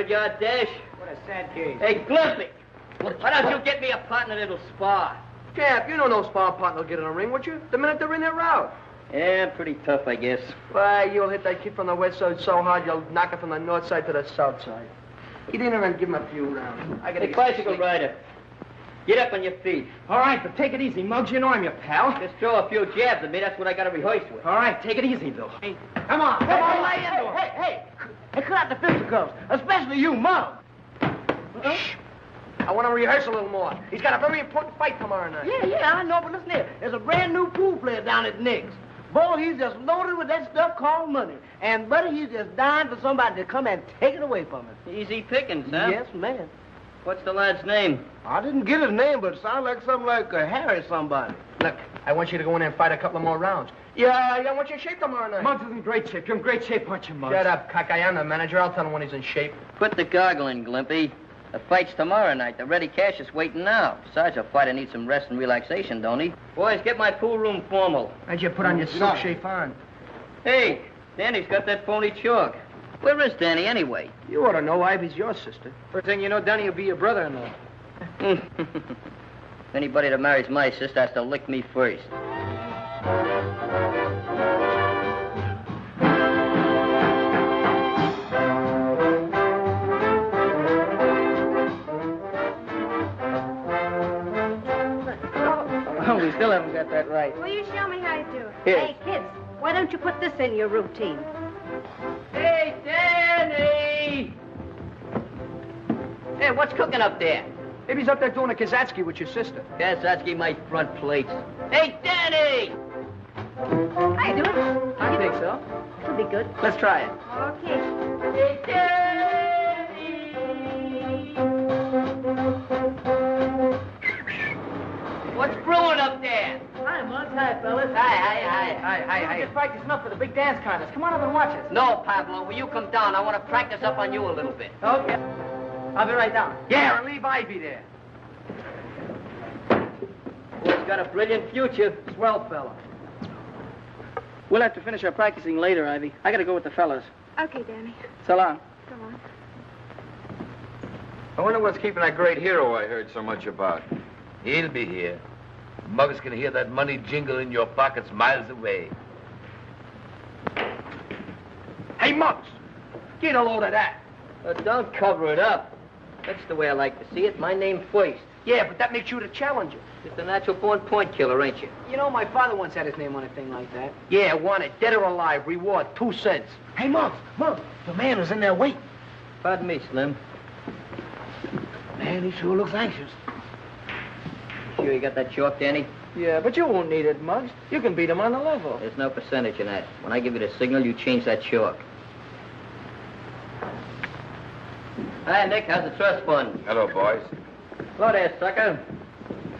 Yard dash. What a sad case. Hey, Glimpy, why don't you get me a partner that'll spar? Champ, you know no spar partner will get in a ring, would you? The minute they're in their route. Yeah, pretty tough, I guess. Why, you'll hit that kid from the west side so hard, you'll knock it from the north side to the south side. Get in there and give him a few rounds. I gotta Hey, bicycle rider, get up on your feet. All right, but take it easy, Muggs. You know I'm your pal. Just throw a few jabs at me. That's what I got to rehearse with. All right, take it easy, though. Hey, come on. Come on, lay into him. Hey, cut out the fisticuffs, especially you, Muggs. Shh. I want to rehearse a little more. He's got a very important fight tomorrow night. Yeah, I know, but listen here. There's a brand new pool player down at Nick's. Boy, he's just loaded with that stuff called money. And, buddy, he's just dying for somebody to come and take it away from him. Easy pickings, huh? Yes, man. What's the lad's name? I didn't get his name, but it sounds like something like Harry somebody. Look, I want you to go in there and fight a couple of more rounds. Yeah, I want you in shape tomorrow night. Muggs is in great shape. You're in great shape, aren't you, Muggs? Shut up, cock. I am the manager. I'll tell him when he's in shape. Put the goggle in, Glimpy. The fight's tomorrow night. The ready cash is waiting now. Besides, a fighter needs some rest and relaxation, don't he? Boys, get my pool room formal. How'd you put on your silk chiffon? Hey, Danny's got that phony chalk. Where is Danny, anyway? You ought to know Ivy's your sister. First thing you know, Danny will be your brother-in-law. Anybody that marries my sister has to lick me first. Oh, we still haven't got that right. Will you show me how to do it? Here. Hey, kids, why don't you put this in your routine? Hey, Danny! Hey, what's cooking up there? Maybe he's up there doing a Kazatsky with your sister. Kazatsky, my front plates. Hey, Danny! How you doing? I think so. It'll be good. Let's try it. Okay. Hey, Danny! What's brewing up there? Hi, Muggs. Hi, fellas. Hi. We're just practicing up for the big dance contest. Come on up and watch us. No, Pablo, will you come down? I want to practice up on you a little bit. Okay. I'll be right down. Yeah, and leave Ivy there. Boy's got a brilliant future. Swell fella. We'll have to finish our practicing later, Ivy. I gotta go with the fellas. Okay, Danny. So long. Go on. I wonder what's keeping that great hero I heard so much about. He'll be here. Muggs can hear that money jingle in your pockets miles away. Hey, Muggs, get a load of that. Don't cover it up. That's the way I like to see it. My name first. Yeah, but that makes you the challenger. Just a natural-born point killer, ain't you? You know, my father once had his name on a thing like that. Yeah, want it. Dead or alive. Reward, 2 cents. Hey, Muggs, the man is in there waiting. Pardon me, Slim. Man, he sure looks anxious. Sure you got that chalk, Danny? Yeah, but you won't need it, Muggs. You can beat him on the level. There's no percentage in that. When I give you the signal, you change that chalk. Hi, Nick. How's the trust fund? Hello, boys. Hello there, sucker.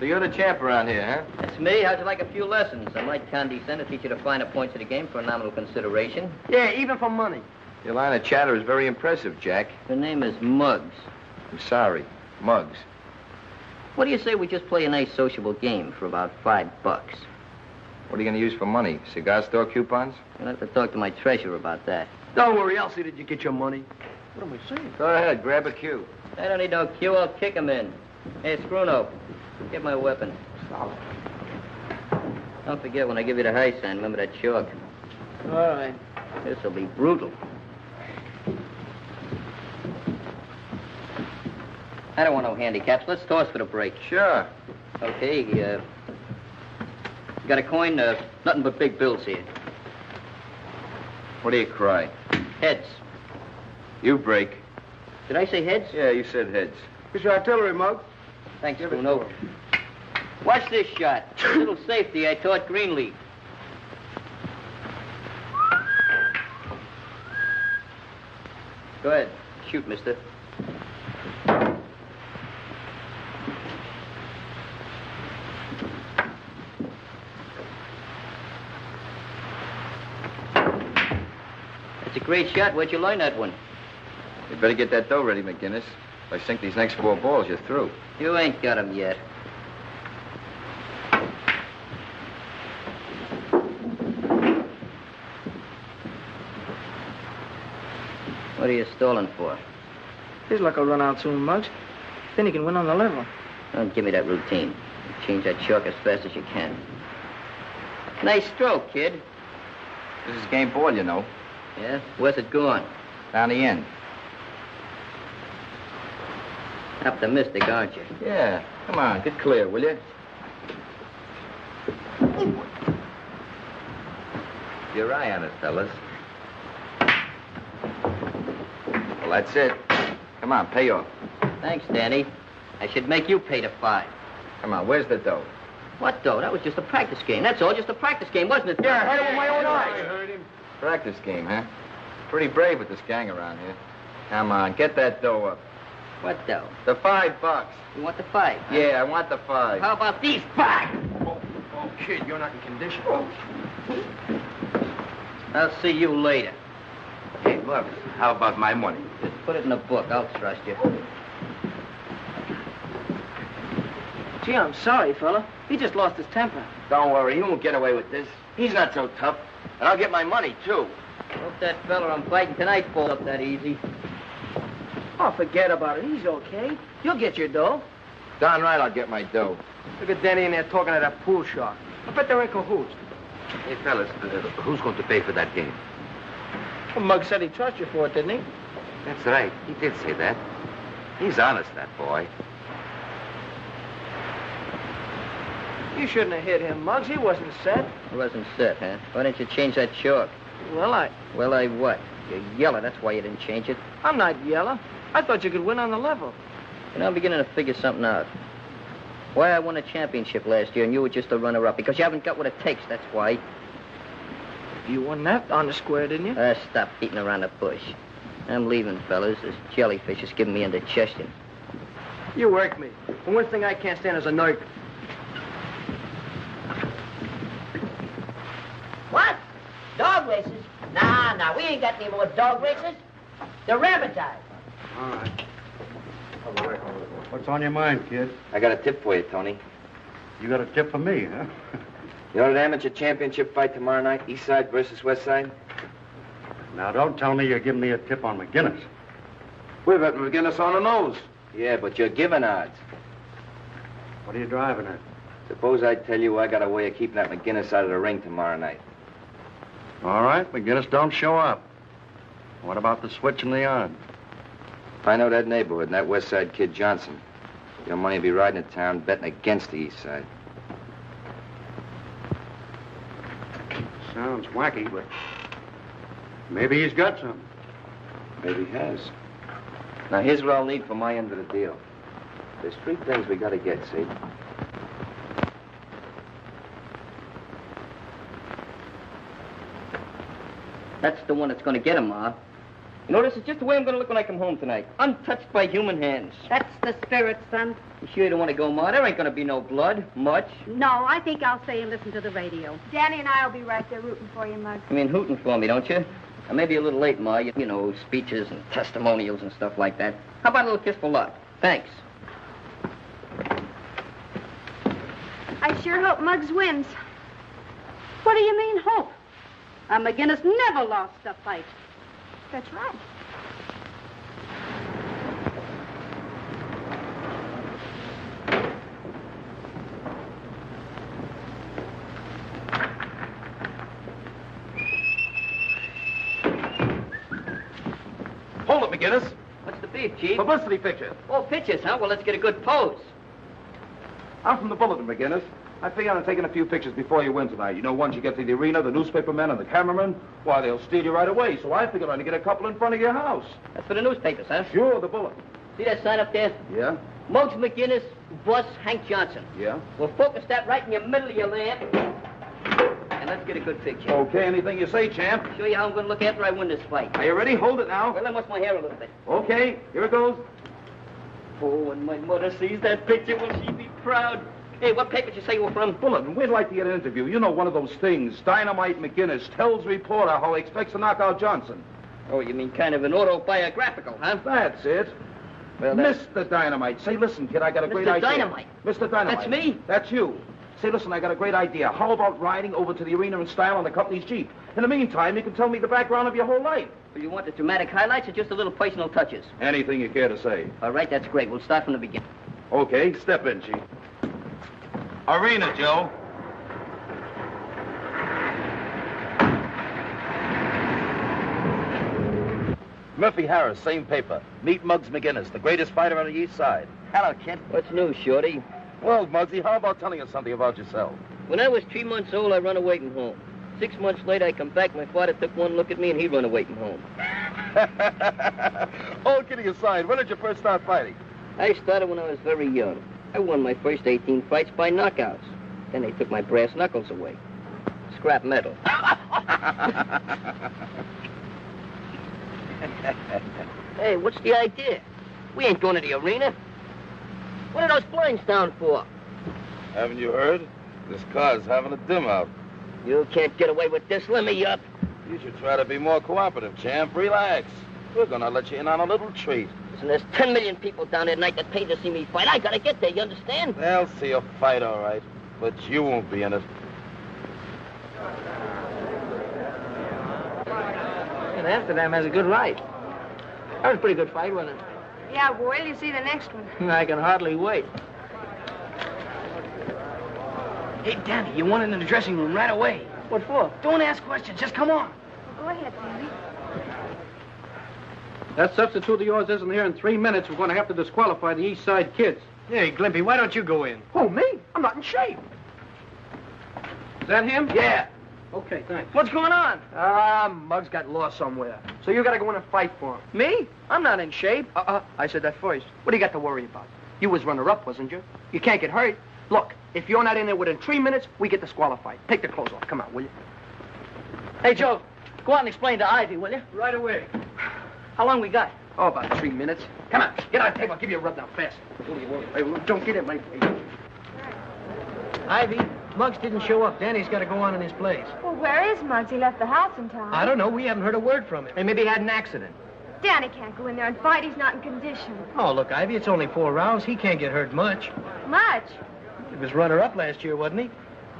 So you're the champ around here, huh? That's me. How'd you like a few lessons? I might condescend to teach you the finer points of the game for a nominal consideration. Yeah, even for money. Your line of chatter is very impressive, Jack. Her name is Muggs. I'm sorry. Muggs. What do you say we just play a nice sociable game for about $5? What are you going to use for money? Cigar store coupons? You'll have to talk to my treasurer about that. Don't worry, I'll see that you get your money. What am I saying? Go ahead, grab a cue. I don't need no cue. I'll kick him in. Hey, Scruno, Get my weapon. Solid. Don't forget when I give you the high sign, remember that chalk. All right. This'll be brutal. I don't want no handicaps. Let's toss for the break. Sure. Okay, you got a coin? Nothing but big bills here. What do you cry? Heads. You break. Did I say heads? Yeah, you said heads. Here's your artillery, Mug. Thanks, Bruno. Watch this shot. A little safety I taught Greenleaf. Go ahead. Shoot, mister. That's a great shot. Where'd you learn that one? You better get that dough ready, McGinnis. If I sink these next 4 balls, you're through. You ain't got 'em yet. What are you stalling for? His luck will run out soon, Muggs. Then he can win on the level. Don't give me that routine. Change that chalk as fast as you can. Nice stroke, kid. This is game ball, you know. Yeah? Where's it going? Down the end. Optimistic, aren't you? Yeah. Come on, get clear, will you? Your eye on it, fellas. Well, that's it. Come on, pay off. Thanks, Danny. I should make you pay the 5. Come on, where's the dough? What, though? That was just a practice game. That's all, just a practice game, wasn't it? Yeah, I heard it with my own eyes. heard him. Practice game, huh? Pretty brave with this gang around here. Come on, get that dough up. What, though? The $5. You want the 5? Huh? Yeah, I want the 5. How about these 5? Oh, kid, you're not in condition. I'll see you later. Hey, look, how about my money? Just put it in the book. I'll trust you. Gee, I'm sorry, fella. He just lost his temper. Don't worry, he won't get away with this. He's not so tough. And I'll get my money, too. Hope that fella I'm fighting tonight falls up that easy. Oh, forget about it. He's okay. You'll get your dough. Darn right I'll get my dough. Look at Danny in there talking to that pool shark. I bet they're in cahoots. Hey, fellas, who's going to pay for that game? Well, Muggs said he trusts you for it, didn't he? That's right. He did say that. He's honest, that boy. You shouldn't have hit him, Muggs. He wasn't set. It wasn't set, huh? Why didn't you change that chalk? Well, Well, I what? You're yellow. That's why you didn't change it. I'm not yellow. I thought you could win on the level. You know, I'm beginning to figure something out. Why I won a championship last year and you were just a runner-up. Because you haven't got what it takes, that's why. You won that on the square, didn't you? Stop beating around the bush. I'm leaving, fellas. This jellyfish is giving me indigestion. You work me. The one thing I can't stand is a nerk. What? Dog races? Nah, we ain't got any more dog races. They're rabbitized. All right. What's on your mind, kid? I got a tip for you, Tony. You got a tip for me, huh? You know that amateur championship fight tomorrow night, East Side versus West Side? Now, don't tell me you're giving me a tip on McGinnis. We're betting McGinnis on the nose. Yeah, but you're giving odds. What are you driving at? Suppose I tell you I got a way of keeping that McGinnis out of the ring tomorrow night. All right, McGinnis don't show up. What about the switch and the yard? If I know that neighborhood and that West Side kid Johnson, your money will be riding in town betting against the East Side. Sounds wacky, but maybe he's got some. Maybe he has. Now, here's what I'll need for my end of the deal. There's 3 things we gotta get, see? That's the one that's going to get him, Ma. You know, this is just the way I'm going to look when I come home tonight. Untouched by human hands. That's the spirit, son. You sure you don't want to go, Ma? There ain't going to be no blood. Much. No, I think I'll stay and listen to the radio. Danny and I'll be right there rooting for you, Muggs. You mean hooting for me, don't you? I may be a little late, Ma. You know, speeches and testimonials and stuff like that. How about a little kiss for luck? Thanks. I sure hope Muggs wins. What do you mean, hope? McGinnis never lost a fight. That's right. McGinnis. What's the beef, Chief? Publicity picture. Oh, pictures, huh? Well, let's get a good pose. I'm from the Bulletin, McGinnis. I figure on taking a few pictures before you win tonight. You know, once you get to the arena, the newspapermen and the cameramen, why, they'll steal you right away. So I figured I'd get a couple in front of your house. That's for the newspapers, huh? Sure, the Bulletin. See that sign up there? Yeah? Muggs McGinnis, boss Hank Johnson. Yeah? We'll focus that right in your middle of your lamp. And let's get a good picture. Okay, anything you say, champ. Show you how I'm going to look after I win this fight. Are you ready? Hold it now. Well, I must my hair a little bit. Okay, here it goes. Oh, when my mother sees that picture, will she be proud? Hey, what paper did you say you were from? Bulletin, we'd like to get an interview. You know, one of those things. Dynamite McGinnis tells reporter how he expects to knock out Johnson. Oh, you mean kind of an autobiographical, huh? That's it. Well, Mr. Dynamite. Say, listen, kid, I got a great idea. Mr. Dynamite? Mr. Dynamite. That's me? That's you. Say, listen, I got a great idea. How about riding over to the arena in style on the company's Jeep? In the meantime, you can tell me the background of your whole life. Well, you want the dramatic highlights or just a little personal touches? Anything you care to say. All right, that's great. We'll start from the beginning. Okay, step in, Chief. Arena, Joe. Murphy Harris, same paper. Meet Muggs McGinnis, the greatest fighter on the East Side. Hello, kid. What's new, Shorty? Well, Muggsy, how about telling us something about yourself? When I was 3 months old, I run away from home. 6 months later, I come back. My father took one look at me, and he run away from home. All kidding aside, when did you first start fighting? I started when I was very young. I won my first 18 fights by knockouts. Then they took my brass knuckles away. Scrap metal. Hey, what's the idea? We ain't going to the arena. What are those blinds down for? Haven't you heard? This car's having a dim out. You can't get away with this. Let me up. You should try to be more cooperative, champ. Relax. We're gonna let you in on a little treat. Listen, there's 10 million people down there tonight that paid to see me fight. I gotta get there, you understand? They'll see you fight, all right. But you won't be in it. And Amsterdam has a good light. That was a pretty good fight, wasn't it? Yeah, well, wait till you see the next one. I can hardly wait. Hey, Danny, you want in the dressing room right away. What for? Don't ask questions. Just come on. Go ahead, Danny. That substitute of yours isn't here in 3 minutes. We're going to have to disqualify the East Side kids. Hey, Glimpy, why don't you go in? Who, me? I'm not in shape. Is that him? Yeah. Okay, thanks. What's going on? Muggs got lost somewhere. So you gotta go in and fight for him. Me? I'm not in shape. I said that first. What do you got to worry about? You was runner-up, wasn't you? You can't get hurt. Look, if you're not in there within 3 minutes, we get disqualified. Take the clothes off. Come on, will you? Hey, Joe, go out and explain to Ivy, will you? Right away. How long we got? Oh, about 3 minutes. Come on, get on the table. I'll give you a rub down fast. Hey, don't get in my face. Ivy, Muggs didn't show up. Danny's got to go on in his place. Well, where is Muggs? He left the house in time. I don't know. We haven't heard a word from him. Hey, maybe he had an accident. Danny can't go in there and fight. He's not in condition. Oh, look, Ivy, it's only 4 rounds. He can't get hurt much. Much? He was runner-up last year, wasn't he?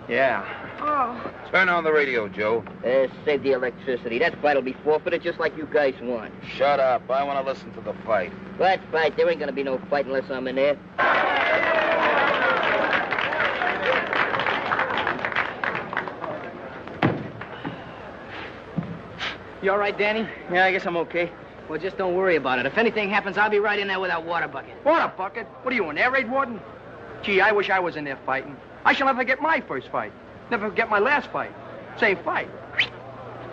Yeah. Oh. Turn on the radio, Joe. Save the electricity. That fight will be forfeited just like you guys want. Shut up. I want to listen to the fight. What fight? There ain't gonna be no fight unless I'm in there. You all right, Danny? Yeah, I guess I'm okay. Well, just don't worry about it. If anything happens, I'll be right in there with that water bucket. Water bucket? What are you, an air raid warden? Gee, I wish I was in there fighting. I shall never get my first fight. Never get my last fight. Same fight.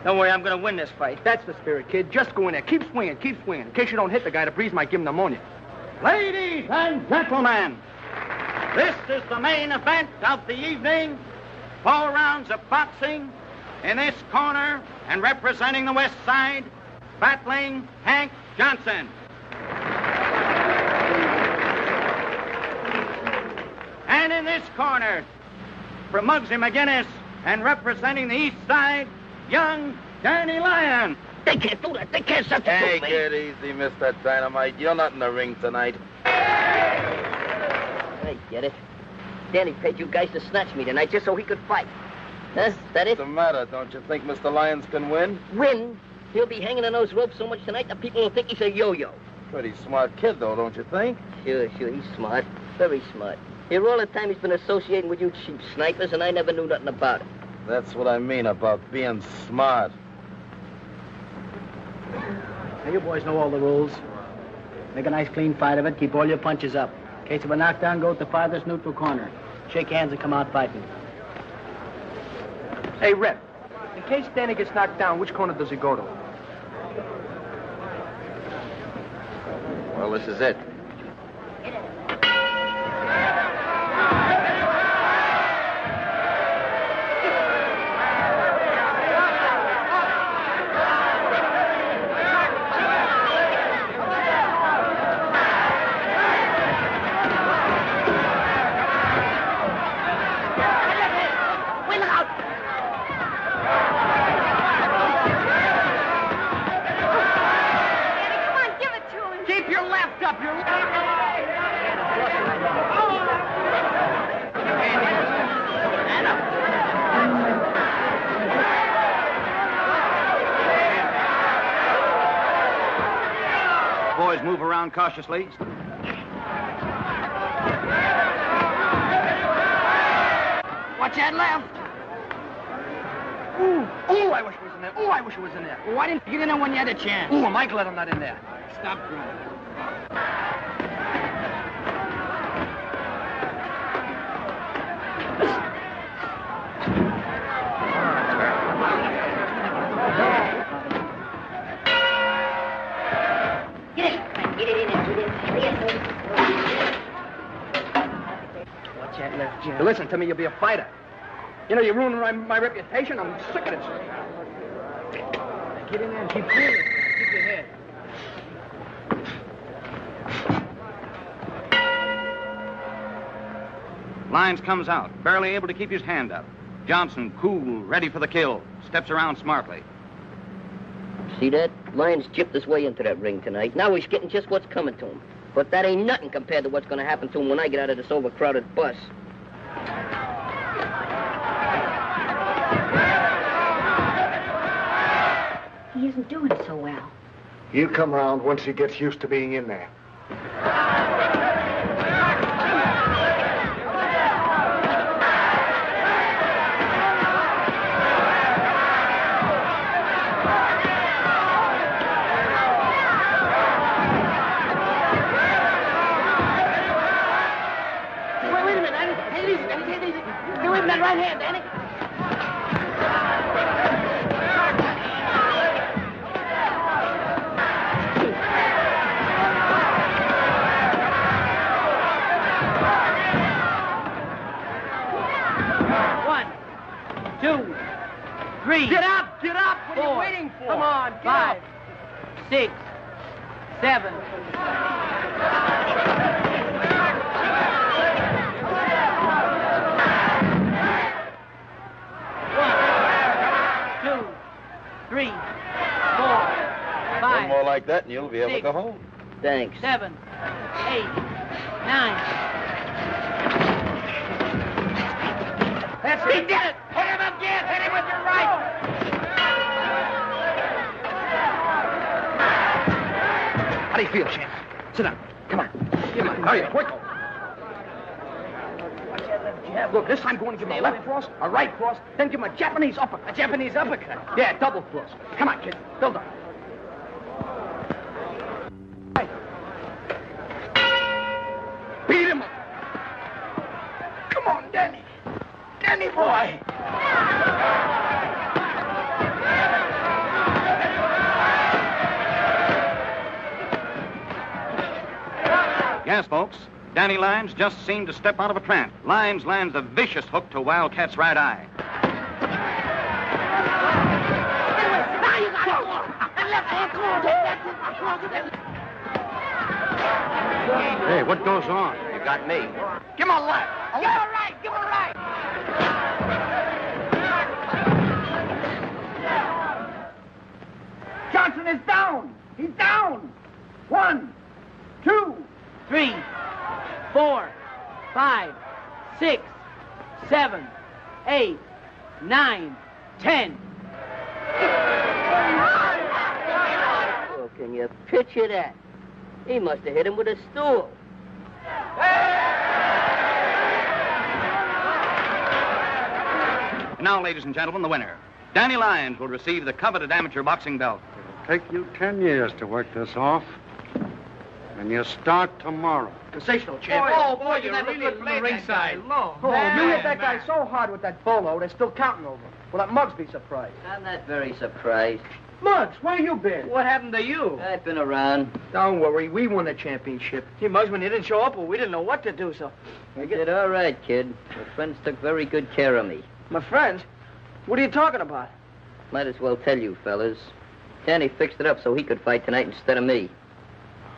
Don't worry, I'm gonna win this fight. That's the spirit, kid. Just go in there. Keep swinging, keep swinging. In case you don't hit the guy, the breeze might give him pneumonia. Ladies and gentlemen, this is the main event of the evening. 4 rounds of boxing. In this corner, and representing the West Side, battling Hank Johnson. And in this corner, from Muggsy McGinnis, and representing the East Side, young Danny Lyon. They can't do that. They can't substitute Hey, me. get easy, Mr. Dynamite. You're not in the ring tonight. I get it. Danny paid you guys to snatch me tonight just so he could fight. Huh? Is that it? What's the matter? Don't you think Mr. Lyons can win? Win? He'll be hanging on those ropes so much tonight that people will think he's a yo-yo. Pretty smart kid, though, don't you think? Sure, he's smart. Very smart. Here all the time he's been associating with you cheap snipers, and I never knew nothing about it. That's what I mean about being smart. Now, you boys know all the rules. Make a nice clean fight of it. Keep all your punches up. In case of a knockdown, go to the farthest neutral corner. Shake hands and come out fighting. Hey, Rep, in case Danny gets knocked down, which corner does he go to? Well, this is it. Boys move around cautiously. Watch that left. Ooh, I wish it was in there. Ooh, I wish it was in there. Well, why didn't you get in there when you had a chance? Ooh, I'm glad I'm not in there. Stop crying. Watch that left jab. Listen to me, you'll be a fighter. You know, you're ruining my reputation. I'm sick of this. Get in there and keep cool. Keep your head. Lyons comes out, barely able to keep his hand up. Johnson, cool, ready for the kill, steps around smartly. See that? Lyons gypped his way into that ring tonight. Now he's getting just what's coming to him. But that ain't nothing compared to what's going to happen to him when I get out of this overcrowded bus. He isn't doing so well. He'll come round once he gets used to being in there. Wait a minute, Danny. Hey, easy, Danny. Take it easy. Get away from that right hand, Danny. Get up! Get up! What are you waiting for? Come on, get 5, up. 6, 7. One, 2, 3, 4, 5. One more like that and you'll be able to go home. Thanks. 7, 8, 9. That's it. He did it! Hit him again! Hit him with your right! How do you feel, champ? Sit down. Come on. Come on. Hurry up, quick. Look, this time go on and give him a left cross, a right cross, then give him a Japanese uppercut. A Japanese uppercut? Yeah, double cross. Come on, kid. Build up. Right. Beat him up. Come on, Danny. Danny boy. Yes, folks. Danny Lyons just seemed to step out of a trance. Lyons lands a vicious hook to Wildcat's right eye. Now you got it. And left hand, come on, Danny. Hey, what goes on? You got me. Give him a left. Give him a right. Give him a right. Johnson is down. He's down. 1, 2, 3, 4, 5, 6, 7, 8, 9, 10. Oh, can you picture that? He must have hit him with a stool. And now, ladies and gentlemen, the winner. Danny Lyons will receive the coveted amateur boxing belt. take you 10 years to work this off. And you start tomorrow. Sensational, champ. Boy, you never really could played ringside. Oh, you hit that guy so hard with that bolo, they're still counting over. Will that Muggs be surprised? I'm not very surprised. Muggs, where you been? What happened to you? I've been around. Don't worry, we won the championship. Gee, Muggs, when you didn't show up, well, we didn't know what to do, so... You did all right, kid. Your friends took very good care of me. My friends? What are you talking about? Might as well tell you, fellas. Danny fixed it up so he could fight tonight instead of me.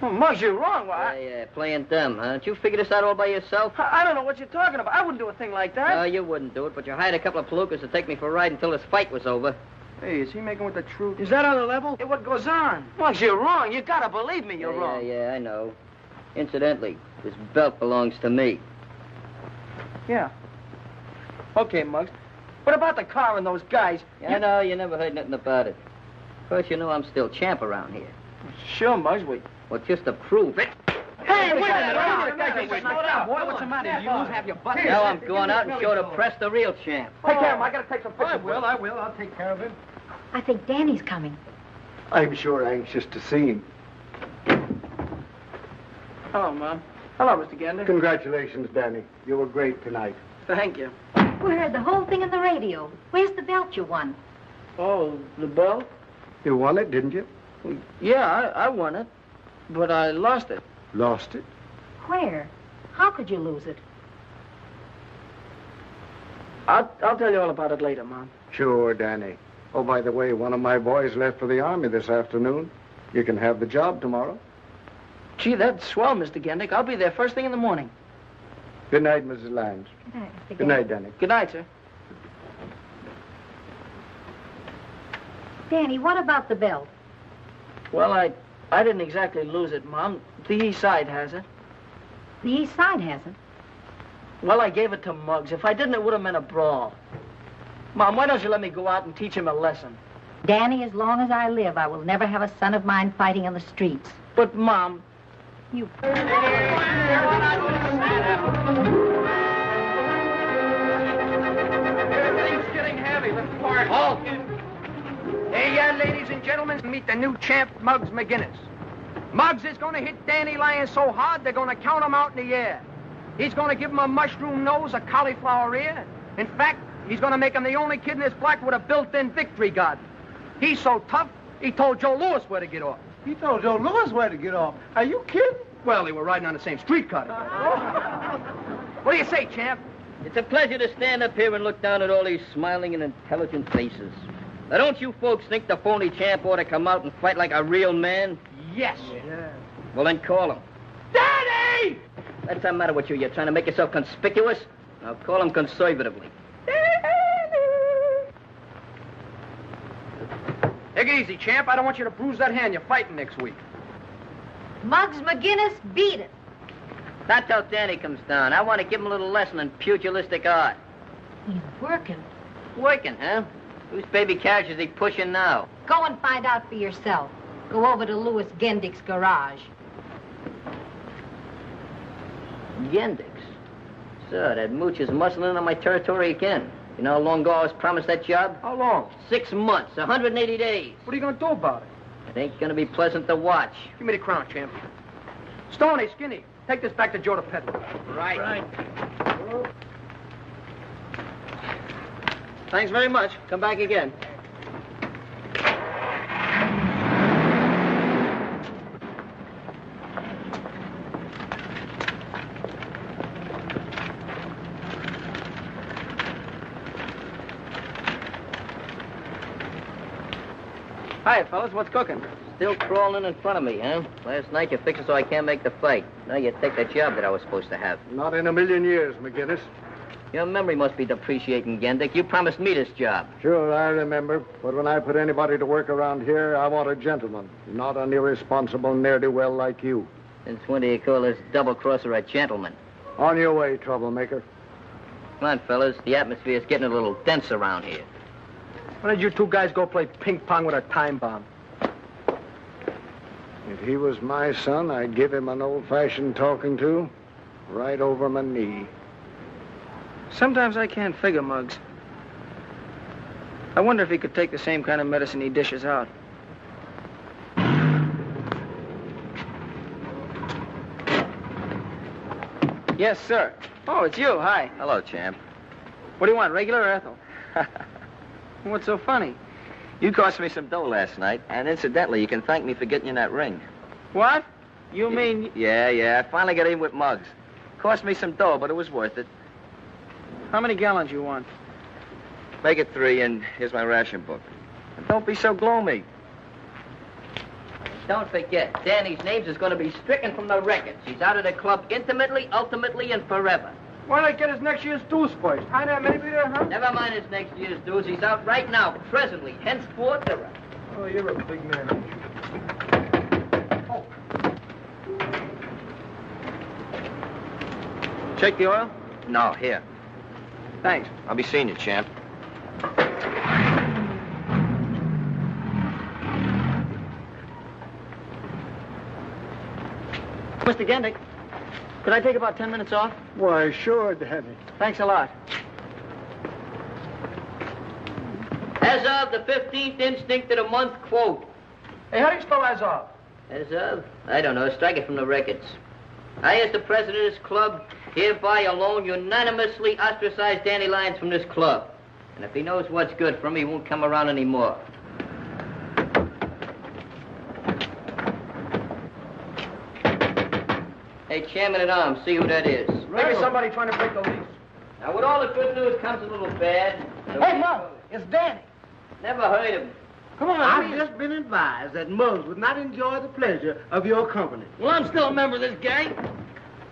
Well, Muggs, you're wrong. Why? Yeah, playing dumb, huh? Did you figure this out all by yourself? I don't know what you're talking about. I wouldn't do a thing like that. No, you wouldn't do it, but you hired a couple of palookas to take me for a ride until this fight was over. Hey, is he making with the truth? Is that on the level? Hey, what goes on? Muggs, you're wrong. You gotta believe me, you're wrong. Yeah, I know. Incidentally, this belt belongs to me. Yeah. Okay, Muggs. What about the car and those guys? I know, you never heard nothing about it. Of course, you know I'm still champ around here. Sure, Muggs, wait. Well, just to prove it. Hey, wait a minute. Slow down, boy. What's the matter? Did you lose half your butt? Now I'm going out and show the press the real champ. Take care of him. I gotta take some pictures. I will. I'll take care of him. I think Danny's coming. I'm sure anxious to see him. Hello, Mom. Hello, Mr. Gander. Congratulations, Danny. You were great tonight. Thank you. We heard the whole thing on the radio. Where's the belt you won? Oh, the belt? You won it, didn't you? Yeah, I won it. But I lost it. Lost it? Where? How could you lose it? I'll tell you all about it later, Mom. Sure, Danny. Oh, by the way, one of my boys left for the Army this afternoon. You can have the job tomorrow. Gee, that's swell, Mr. Gendick. I'll be there first thing in the morning. Good night, Mrs. Lange. Good night, Mr. Good night, Danny. Good night, sir. Danny, what about the belt? Well, I didn't exactly lose it, Mom. The east side has it. The east side hasn't. Well, I gave it to Muggs. If I didn't, it would have meant a brawl. Mom, why don't you let me go out and teach him a lesson? Danny, as long as I live, I will never have a son of mine fighting on the streets. But, Mom... You... Everything's getting heavy. Let's park. Halt! Hey, ladies and gentlemen, meet the new champ, Muggs McGinnis. Muggs is going to hit Danny Lyons so hard, they're going to count him out in the air. He's going to give him a mushroom nose, a cauliflower ear. In fact, he's going to make him the only kid in this block with a built-in victory garden. He's so tough, he told Joe Louis where to get off. He told Joe Louis where to get off. Are you kidding? Well, they were riding on the same streetcar together. What do you say, champ? It's a pleasure to stand up here and look down at all these smiling and intelligent faces. Now, don't you folks think the phony champ ought to come out and fight like a real man? Yes. Yeah. Well, then call him. Danny! What's the matter with you? You're trying to make yourself conspicuous? Now, call him conservatively. Take it easy, champ. I don't want you to bruise that hand you're fighting next week. Muggs McGinnis, beat it. Not till Danny comes down. I want to give him a little lesson in pugilistic art. He's working. Working, huh? Whose baby carriage is he pushing now? Go and find out for yourself. Go over to Louis Gendick's garage. Gendick's? So, that mooch is muscling on my territory again. You know how long ago I was promised that job? How long? 6 months, 180 days. What are you going to do about it? It ain't gonna be pleasant to watch. Give me the crown, champ. Stoney, Skinny, take this back to Joe the peddler. Right. Thanks very much. Come back again. Hi, fellas. What's cooking? Still crawling in front of me, huh? Last night you fixed it so I can't make the fight. Now you take that job that I was supposed to have. Not in a million years, McGinnis. Your memory must be depreciating, Gendick. You promised me this job. Sure, I remember. But when I put anybody to work around here, I want a gentleman, not an irresponsible ne'er-do-well like you. Since when do you call this double-crosser a gentleman? On your way, troublemaker. Come on, fellas. The atmosphere's getting a little dense around here. Why don't you two guys go play ping pong with a time bomb? If he was my son, I'd give him an old-fashioned talking to right over my knee. Sometimes I can't figure, Muggs. I wonder if he could take the same kind of medicine he dishes out. Yes, sir. Oh, it's you. Hi. Hello, champ. What do you want, regular or Ethel? What's so funny? You cost me some dough last night, and incidentally, you can thank me for getting you that ring. What? You mean... Yeah. I finally got in with Muggs. Cost me some dough, but it was worth it. How many gallons you want? Make it 3, and here's my ration book. And don't be so gloomy. Don't forget, Danny's names is going to be stricken from the records. He's out of the club intimately, ultimately, and forever. Why don't I get his next year's dues first? I know, maybe there, huh? Never mind his next year's dues. He's out right now, presently, henceforth, forever. Oh, you're a big man, ain't you? Oh. Check the oil? No, here. Thanks. I'll be seeing you, champ. Mr. Gendick, could I take about 10 minutes off? Why, sure, Danny. Thanks a lot. As of the 15th instinct of the month, quote. Hey, how do you spell as of? As of? I don't know. Strike it from the records. I, as the president of this club, hereby alone unanimously ostracize Danny Lyons from this club. And if he knows what's good for him, he won't come around anymore. Hey, Chairman-at-Arms, see who that is. Maybe somebody trying to break the lease. Now, with all the good news comes a little bad. Hey, Muggs, it's Danny. Never heard of him. Come on, I've just been advised that Muggs would not enjoy the pleasure of your company. Well, I'm still a member of this gang.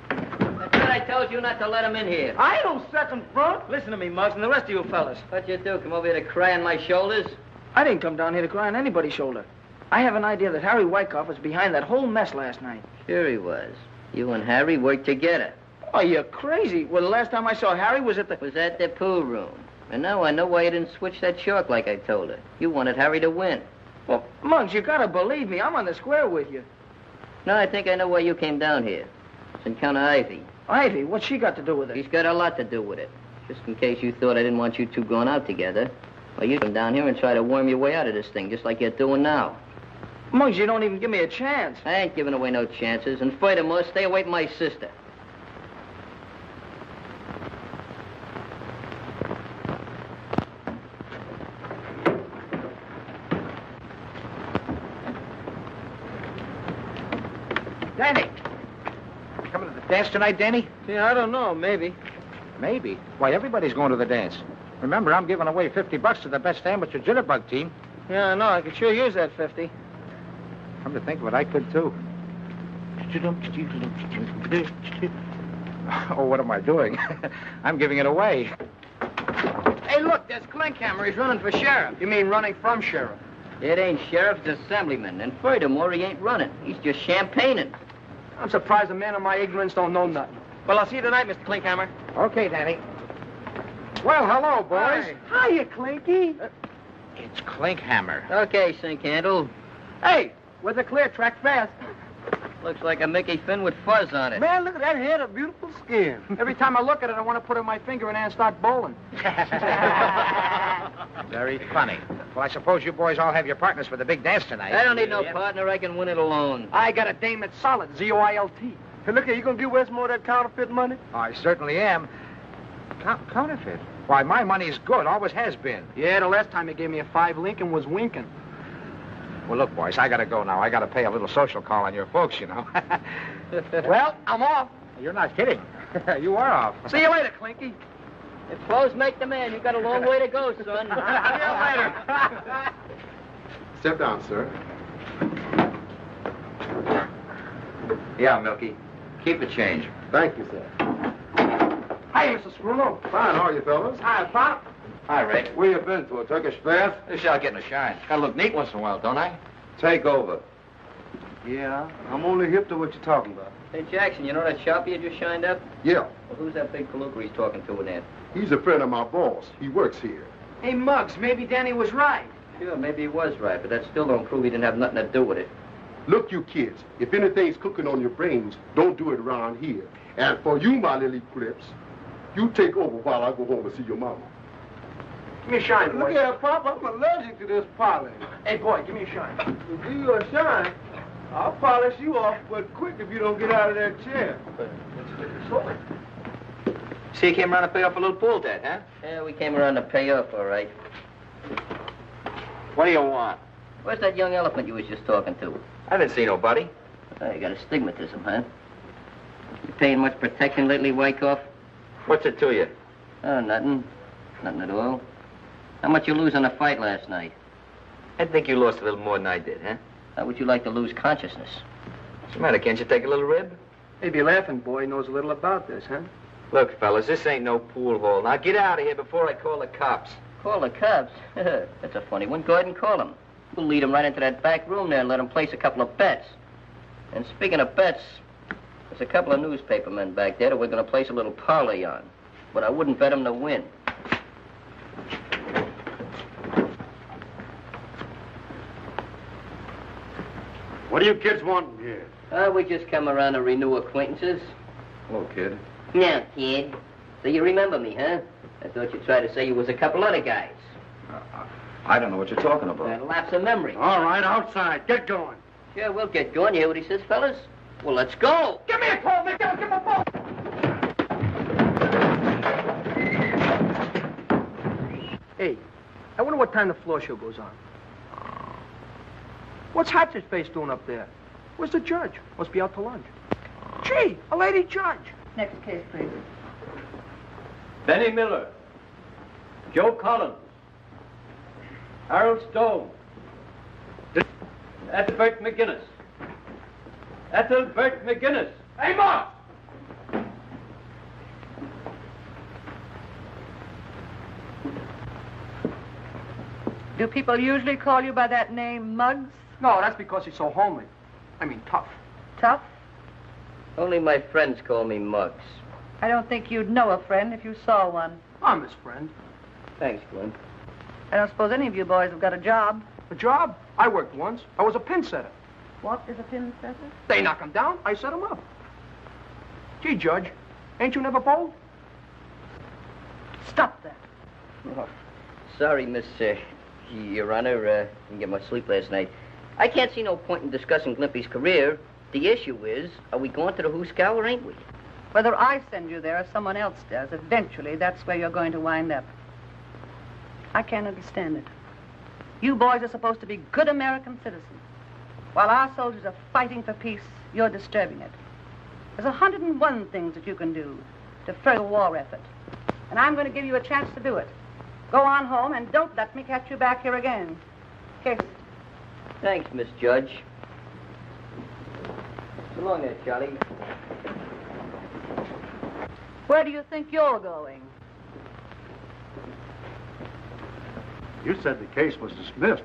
I thought I told you not to let him in here. I don't second front. Listen to me, Muggs, and the rest of you fellas. What you do, come over here to cry on my shoulders? I didn't come down here to cry on anybody's shoulder. I have an idea that Harry Wyckoff was behind that whole mess last night. Sure he was. You and Harry worked together. Oh, you're crazy. Well, the last time I saw Harry was at the... Was at the pool room. And now I know why you didn't switch that chalk like I told her. You wanted Harry to win. Well, Muggs, you gotta believe me. I'm on the square with you. No, I think I know why you came down here. It's Encounter Ivy. Ivy? What's she got to do with it? She's got a lot to do with it. Just in case you thought I didn't want you two going out together. Well, you come down here and try to worm your way out of this thing, just like you're doing now. Muggs, you don't even give me a chance. I ain't giving away no chances. And furthermore, stay away from my sister. Danny. Coming to the dance tonight, Danny? Yeah, I don't know. Maybe. Maybe. Why, everybody's going to the dance. Remember, I'm giving away $50 to the best amateur jitterbug team. Yeah, I know. I could sure use that 50. Come to think of it, I could too. Oh, what am I doing? I'm giving it away. Hey, look, there's Klinkhammer. He's running for sheriff. You mean running from sheriff? It ain't sheriff, it's assemblyman. And furthermore, he ain't running. He's just champagning. I'm surprised a man of my ignorance don't know nothing. Well, I'll see you tonight, Mr. Klinkhammer. Okay, Danny. Well, hello, boys. Hiya, Clinky. It's Klinkhammer. Okay, sink handle. Hey, with a clear track fast. Looks like a Mickey Finn with fuzz on it. Man, look at that head of beautiful skin. Every time I look at it, I want to put in my finger in and start bowling. Very funny. Well, I suppose you boys all have your partners for the big dance tonight. I don't need no partner. I can win it alone. I got a dame that's solid, Z-O-I-L-T. Hey, look here, you gonna give Westmore that counterfeit money? I certainly am. Counterfeit? Why, my money's good, always has been. Yeah, the last time you gave me a 5 Lincoln was winking. Well, look, boys, I gotta go now. I gotta pay a little social call on your folks, you know. Well, I'm off. You're not kidding. You are off. See you later, Clinky. If clothes make the man, you got a long way to go, son. See you later. Step down, sir. Yeah, Milky. Keep the change. Thank you, sir. Hi, Mr. Screwlow. Fine, how are you, fellas? Hi, Pop. Hi, Ray. Where you been, to a Turkish bath? This shot getting a shine. Gotta look neat once in a while, don't I? Take over. Yeah, I'm only hip to what you're talking about. Hey, Jackson, you know that shop you just shined up? Yeah, Well, who's that big palooka he's talking to in there? he's a friend of my boss. He works here. Hey, Muggs, maybe Danny was right. Sure, maybe he was right, but that still don't prove he didn't have nothing to do with it. Look, you kids, if anything's cooking on your brains, don't do it around here. And for you, my little clips, you take over while I go home and see your mama. Give me a shine, boy. Look here, Pop, I'm allergic to this pollen. Hey, boy, give me a shine. To give you a shine, I'll polish you off, but quick if you don't get out of that chair. See, you came around to pay off a little pool debt, huh? Yeah, we came around to pay off, all right. What do you want? Where's that young elephant you was just talking to? I didn't see nobody. Oh, you got astigmatism, huh? You paying much protection lately, Wyckoff? What's it to you? Oh, nothing. Nothing at all. How much you lose on the fight last night? I think you lost a little more than I did, huh? How would you like to lose consciousness? What's the matter? Can't you take a little rib? Maybe Laughing Boy knows a little about this, huh? Look, fellas, this ain't no pool hall. Now get out of here before I call the cops. Call the cops? That's a funny one. Go ahead and call them. We'll lead them right into that back room there and let them place a couple of bets. And speaking of bets, there's a couple of newspaper men back there that we're going to place a little parlay on. But I wouldn't bet them to win. What do you kids want here? We just come around to renew acquaintances. Hello, kid. Now, kid. So you remember me, huh? I thought you'd try to say you was a couple other guys. I don't know what you're talking about. Lapse of memory. All right, outside. Get going. Sure, we'll get going. You hear what he says, fellas? Well, let's go. Give me a call, Miguel. Give me a phone. Hey, I wonder what time the floor show goes on. What's Hatcher's face doing up there? Where's the judge? Must be out to lunch. Gee, a lady judge. Next case, please. Benny Miller, Joe Collins, Harold Stone, Ethelbert McGinnis. Ethelbert McGinnis. Hey, Mark! Do people usually call you by that name, Muggs? No, that's because he's so homely. I mean, tough. Tough? Only my friends call me Muggs. I don't think you'd know a friend if you saw one. I'm his friend. Thanks, Glenn. I don't suppose any of you boys have got a job. A job? I worked once. I was a pin setter. What is a pin setter? They knock him down, I set him up. Gee, Judge, ain't you never bowled? Stop that. Oh, sorry, Miss, Your Honor. Didn't get much sleep last night. I can't see no point in discussing Glimpy's career. The issue is, are we going to the Hooskow or ain't we? Whether I send you there or someone else does, eventually that's where you're going to wind up. I can't understand it. You boys are supposed to be good American citizens. While our soldiers are fighting for peace, you're disturbing it. There's 101 things that you can do to further the war effort. And I'm going to give you a chance to do it. Go on home and don't let me catch you back here again. Case. Thanks, Miss Judge. So long there, Charlie. Where do you think you're going? You said the case was dismissed.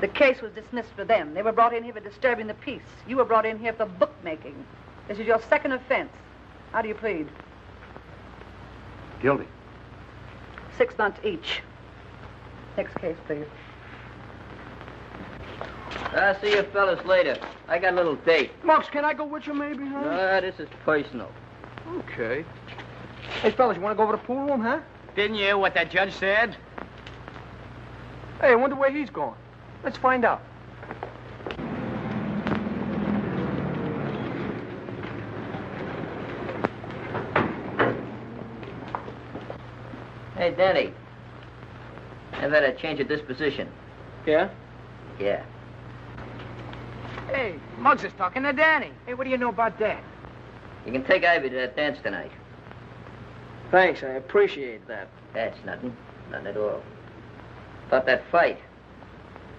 The case was dismissed for them. They were brought in here for disturbing the peace. You were brought in here for bookmaking. This is your second offense. How do you plead? Guilty. 6 months each. Next case, please. I'll see you fellas later. I got a little date. Muggs, can I go with you maybe, huh? No, this is personal. Okay. Hey, fellas, you want to go over to the pool room, huh? Didn't you hear what that judge said? Hey, I wonder where he's going. Let's find out. Hey, Danny. I've had a change of disposition. Yeah? Yeah. Hey, Muggs is talking to Danny. Hey, what do you know about that? You can take Ivy to that dance tonight. Thanks, I appreciate that. That's nothing. Nothing at all. About that fight.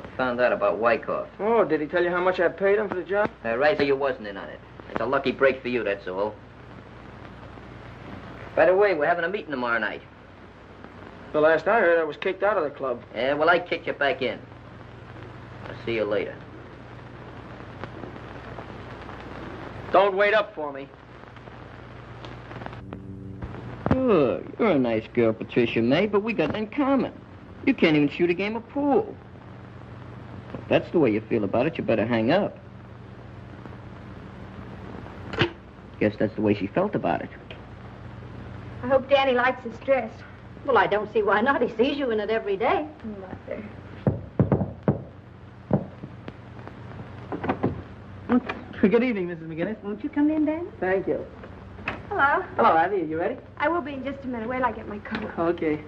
I found out about Wyckoff. Oh, did he tell you how much I paid him for the job? Right, so you wasn't in on it. It's a lucky break for you, that's all. By the way, we're having a meeting tomorrow night. The last I heard, I was kicked out of the club. Yeah, well, I kicked you back in. I'll see you later. Don't wait up for me. Sure, you're a nice girl, Patricia May, but we got it in common. You can't even shoot a game of pool. If that's the way you feel about it, you better hang up. Guess that's the way she felt about it. I hope Danny likes his dress. Well, I don't see why not. He sees you in it every day. Mother. Good evening, Mrs. McGinnis. Won't you come in, Dan? Thank you. Hello. Hello, Ivy. Are you ready? I will be in just a minute. Wait till I get my coat. Okay.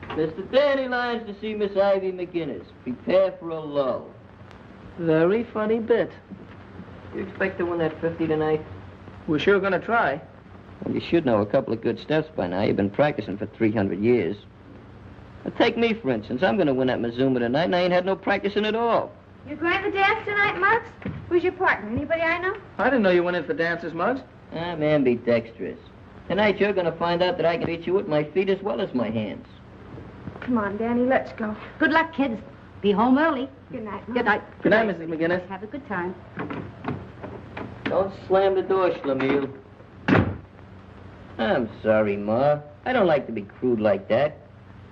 Mr. Danny Lyons to see Miss Ivy McGinnis. Prepare for a lull. Very funny bit. You expect to win that 50 tonight? We're sure going to try. Well, you should know a couple of good steps by now. You've been practicing for 300 years. Now, take me, for instance. I'm going to win that Mazuma tonight, and I ain't had no practicing at all. You going to dance tonight, Muggs? Who's your partner? Anybody I know? I didn't know you went in for dances, Muggs. Ah, man, be dexterous. Tonight you're going to find out that I can beat you with my feet as well as my hands. Come on, Danny, let's go. Good luck, kids. Be home early. Good night, Mom. Good night. Good night, Mrs. McGinnis. Have a good time. Don't slam the door, Schlemiel. I'm sorry, Ma. I don't like to be crude like that.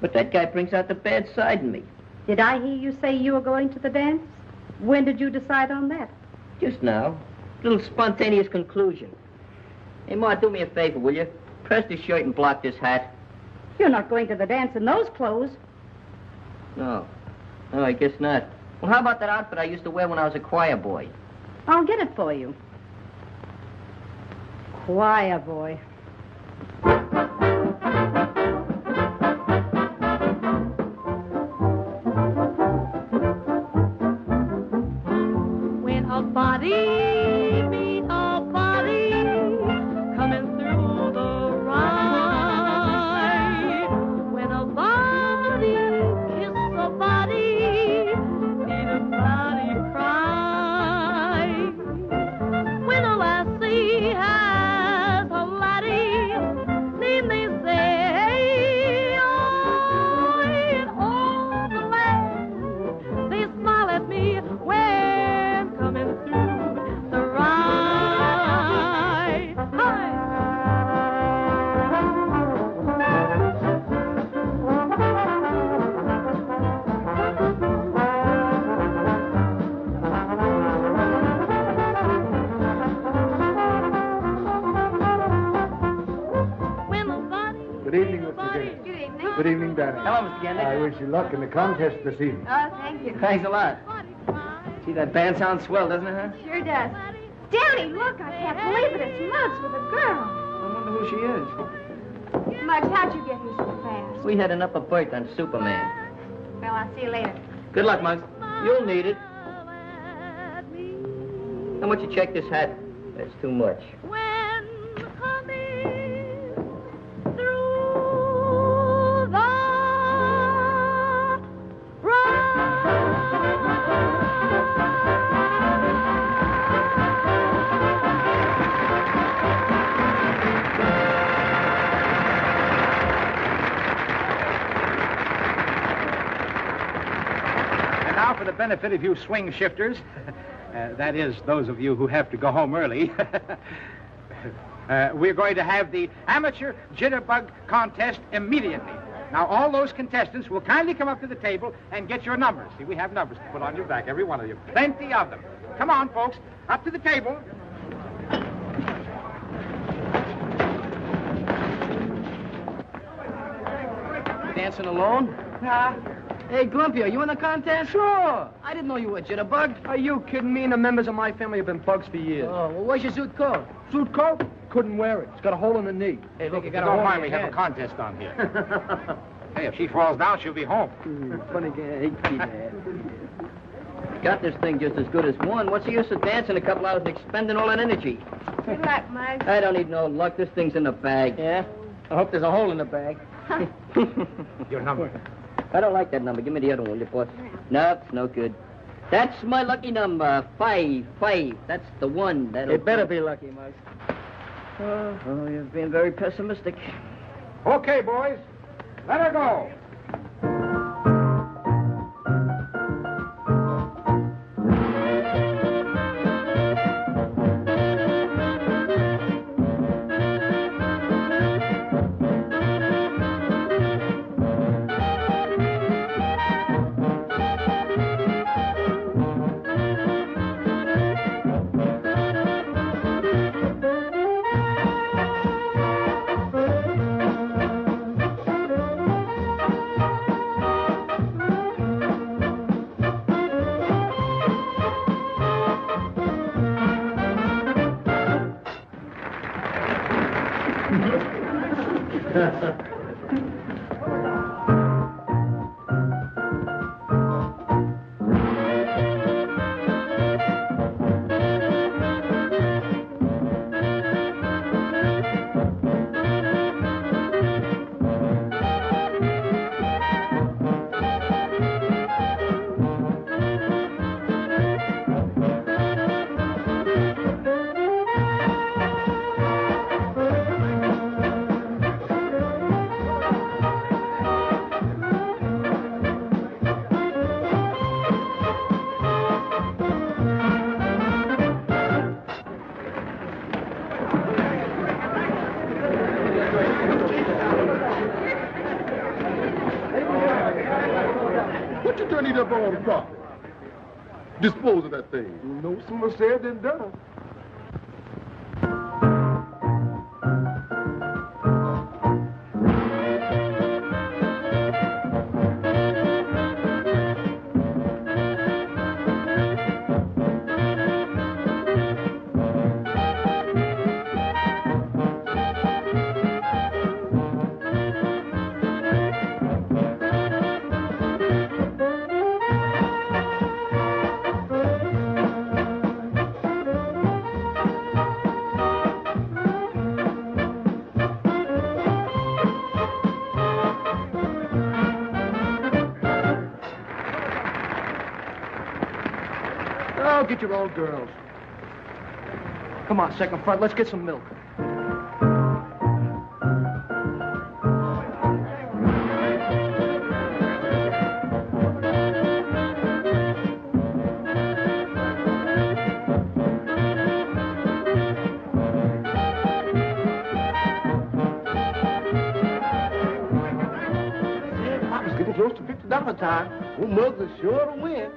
But that guy brings out the bad side in me. Did I hear you say you were going to the dance? When did you decide on that? Just now. Little spontaneous conclusion. Hey, Ma, do me a favor, will you? Press this shirt and block this hat. You're not going to the dance in those clothes. No. No, I guess not. Well, how about that outfit I used to wear when I was a choir boy? I'll get it for you. Choir boy. When a body meet a body coming through the ride, when a body kiss a body, need a body cry. When a lassie has a laddie, need they say, oh, in all the land, they smile at me when coming through the ride. Hi. Good evening, Mr. McGinnis. Good evening. Good evening, Danny. Hello, Mr. McGinnis. I wish you luck in the contest this evening. Oh, thank you. Thanks a lot. Gee, that band sounds swell, doesn't it, huh? Sure does. Danny, look, I can't believe it. It's Muggs with a girl. I wonder who she is. Muggs, how'd you get here so fast? We had an upper berth on Superman. Well, I'll see you later. Good luck, Muggs. You'll need it. How much you check this hat? That's too much. When coming through the And now for the benefit of you swing shifters, that is, those of you who have to go home early, we're going to have the amateur jitterbug contest immediately. Now, all those contestants will kindly come up to the table and get your numbers. See, we have numbers to put on your back, every one of you. Plenty of them. Come on, folks, up to the table. Dancing alone? Nah. Hey, Glumpy, are you in the contest? Sure. I didn't know you were a jitterbug. Are you kidding me? And the members of my family have been bugs for years. Oh, well, what's your suit coat? Suit coat? Couldn't wear it. It's got a hole in the knee. Hey, look, you Don't got a hole mind, in we your have a head. contest on here. Hey, if she falls down, she'll be home. Funny guy. Got this thing just as good as one. What's the use of dancing a couple hours and expending all that energy? Good luck, Muggs. I don't need no luck. This thing's in the bag. Yeah? I hope there's a hole in the bag. Your number. I don't like that number. Give me the other one, will you, boss? No, it's no good. That's my lucky number. 5. That's the one. That'll It better be lucky, Muggs. Oh, you've been very pessimistic. Okay, boys, let her go. What you turning up on the carpet? Dispose of that thing. No sooner said than done. Oh, get your old girls. Come on, second front, let's get some milk. Papa's getting close to $50 time. Old Muggs is sure to win.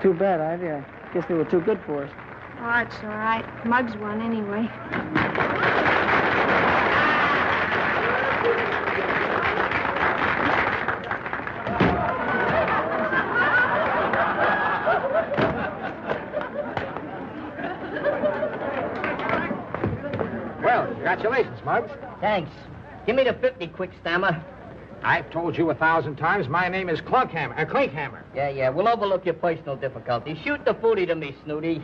Too bad. I guess they were too good for us. Oh, it's all right. Muggs won anyway. Well, congratulations, Muggs. Thanks. Give me the 50 quick, Stammer. I've told you 1,000 times my name is Clinkhammer. Yeah, we'll overlook your personal difficulties. Shoot the booty to me, Snooty.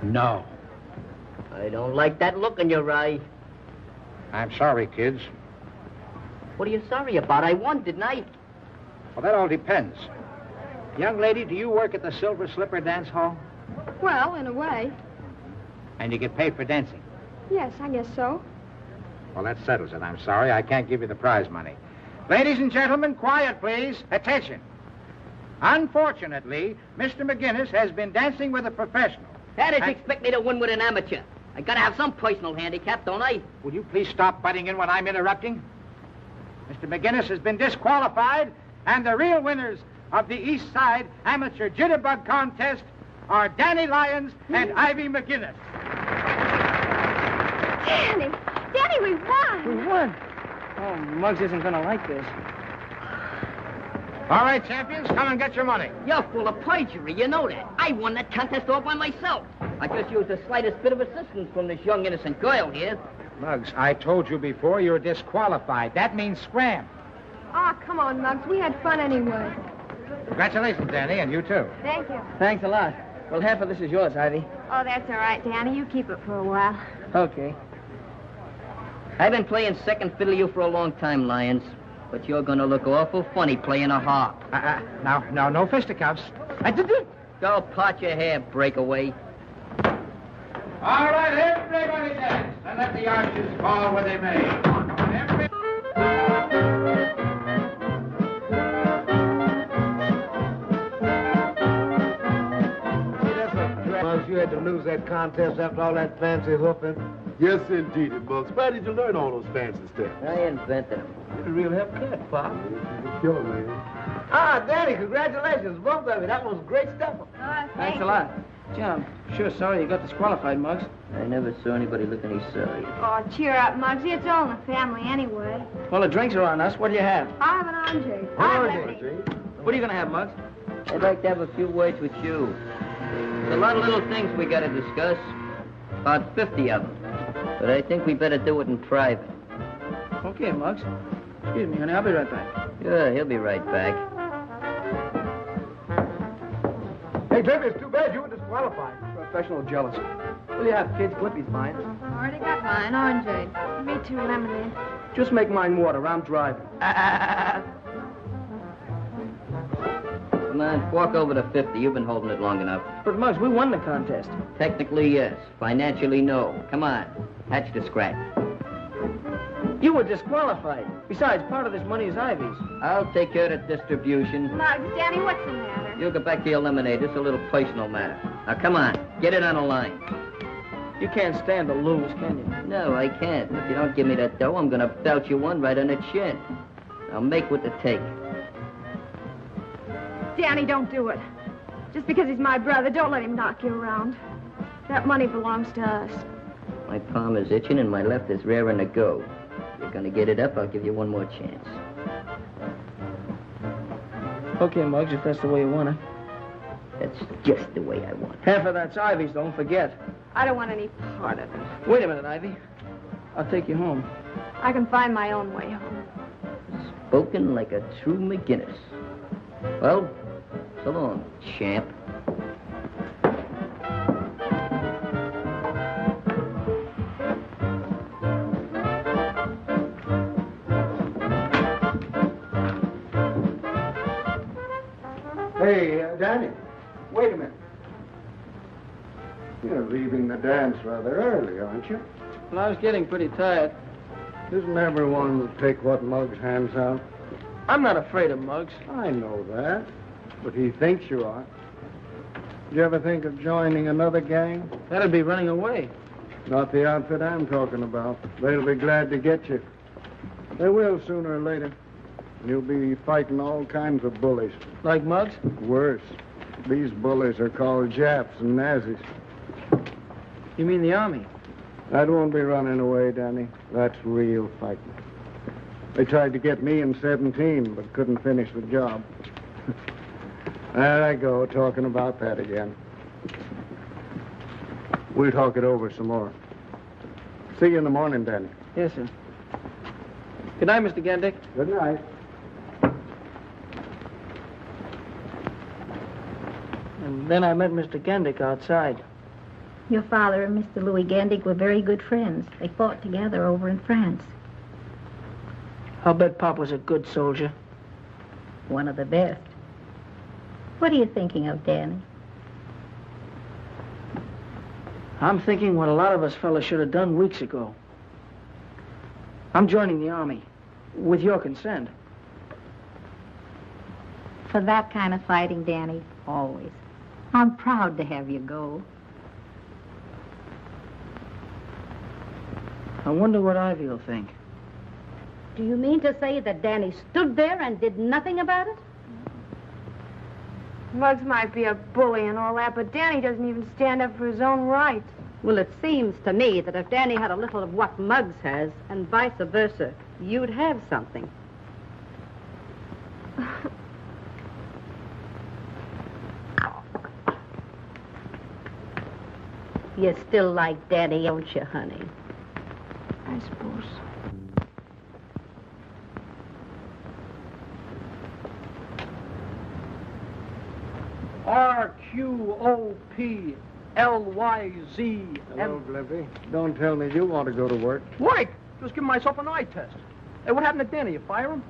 No. I don't like that look in your eye. I'm sorry, kids. What are you sorry about? I won, didn't I? Well, that all depends. Young lady, do you work at the Silver Slipper Dance Hall? Well, in a way. And you get paid for dancing? Yes, I guess so. Well, that settles it. I'm sorry. I can't give you the prize money. Ladies and gentlemen, quiet, please. Attention. Unfortunately, Mr. McGinnis has been dancing with a professional. How did you expect me to win with an amateur? I gotta have some personal handicap, don't I? Will you please stop butting in when I'm interrupting? Mr. McGinnis has been disqualified, and the real winners of the East Side Amateur Jitterbug Contest are Danny Lyons and Ivy McGinnis. Danny, we won! We won! Oh, Muggs isn't going to like this. All right, champions, come and get your money. You're full of perjury, you know that. I won that contest all by myself. I just used the slightest bit of assistance from this young, innocent girl here. Muggs, I told you before you're disqualified. That means scram. Oh, come on, Muggs. We had fun anyway. Congratulations, Danny, and you too. Thank you. Thanks a lot. Well, half of this is yours, Ivy. Oh, that's all right, Danny. You keep it for a while. Okay. I've been playing second fiddle to you for a long time, Lyons. But you're gonna look awful funny playing a harp. Now, no fisticuffs. Go part your hair, breakaway. All right, everybody dance, and let the archers fall where they may. Come on, everybody. Muggs, you had to lose that contest after all that fancy hoofing. Yes, indeed, Muggs. Where did you learn all those fancy steps? I invented them. You're a real hip cat, Pop. You're a killer, man. Ah, Danny, congratulations, both of you. That was great stuff. Thanks a lot. Gee, I'm sure sorry you got disqualified, Muggs. I never saw anybody look any sorry. Oh, cheer up, Muggsy. It's all in the family anyway. Well, the drinks are on us. What do you have? I have an orange. What are you going to have, Muggs? I'd like to have a few words with you. There's a lot of little things we got to discuss. About 50 of them. But I think we better do it in private. Okay, Muggs. Excuse me, honey. I'll be right back. Yeah, he'll be right back. Hey, baby, it's too bad you were disqualified. Professional jealousy. Well, you have kids. Clippy's fine. Already got mine, orangeade. Me too, lemonade. Just make mine water. I'm driving. Come on, walk over to 50. You've been holding it long enough. But, Muggs, we won the contest. Technically, yes. Financially, no. Come on. Hatch the scratch. You were disqualified. Besides, part of this money is Ivy's. I'll take care of the distribution. Muggs, Danny, what's the matter? You'll get back to your lemonade. It's a little personal matter. Now, come on. Get it on the line. You can't stand to lose, can you? No, I can't. If you don't give me that dough, I'm going to belt you one right on the chin. Now, make with the take. Danny, don't do it. Just because he's my brother, don't let him knock you around. That money belongs to us. My palm is itching and my left is raring to go. If you're going to get it up, I'll give you one more chance. Okay, Muggs, if that's the way you want it. That's just the way I want it. Half of that's Ivy's, don't forget. I don't want any part of it. Wait a minute, Ivy. I'll take you home. I can find my own way home. Spoken like a true McGinnis. Well, so long, champ. Hey, Danny, wait a minute. You're leaving the dance rather early, aren't you? Well, I was getting pretty tired. Doesn't everyone take what Muggs hands out? I'm not afraid of Muggs. I know that, but he thinks you are. Did you ever think of joining another gang? That'd be running away. Not the outfit I'm talking about. They'll be glad to get you. They will sooner or later. You'll be fighting all kinds of bullies. Like Muggs? Worse. These bullies are called Japs and Nazis. You mean the Army? That won't be running away, Danny. That's real fighting. They tried to get me in 17, but couldn't finish the job. There I go, talking about that again. We'll talk it over some more. See you in the morning, Danny. Yes, sir. Good night, Mr. Gandick. Good night. And then I met Mr. Gandick outside. Your father and Mr. Louis Gandick were very good friends. They fought together over in France. I'll bet Pop was a good soldier. One of the best. What are you thinking of, Danny? I'm thinking what a lot of us fellas should have done weeks ago. I'm joining the Army, with your consent. For that kind of fighting, Danny, always. I'm proud to have you go. I wonder what Ivy will think. Do you mean to say that Danny stood there and did nothing about it? Muggs might be a bully and all that, but Danny doesn't even stand up for his own rights. Well, it seems to me that if Danny had a little of what Muggs has, and vice versa, you'd have something. You still like Daddy, don't you, honey? I suppose. R-Q-O-P-L-Y-Z. Hello, Glimpy. Don't tell me you want to go to work. Work? Just giving myself an eye test. Hey, what happened to Danny? You fire him?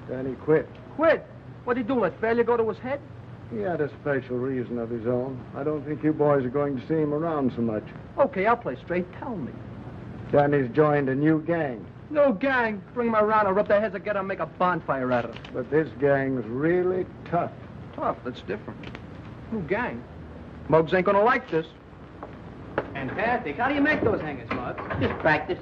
Danny quit. Quit? What'd he do, let failure go to his head? He had a special reason of his own. I don't think you boys are going to see him around so much. Okay, I'll play straight. Tell me. Danny's joined a new gang. No gang. Bring him around and rub their heads together and make a bonfire out of them. But this gang's really tough. Tough? That's different. New gang. Muggs ain't gonna like this. Fantastic. How do you make those hangers, Muggs? Just practice,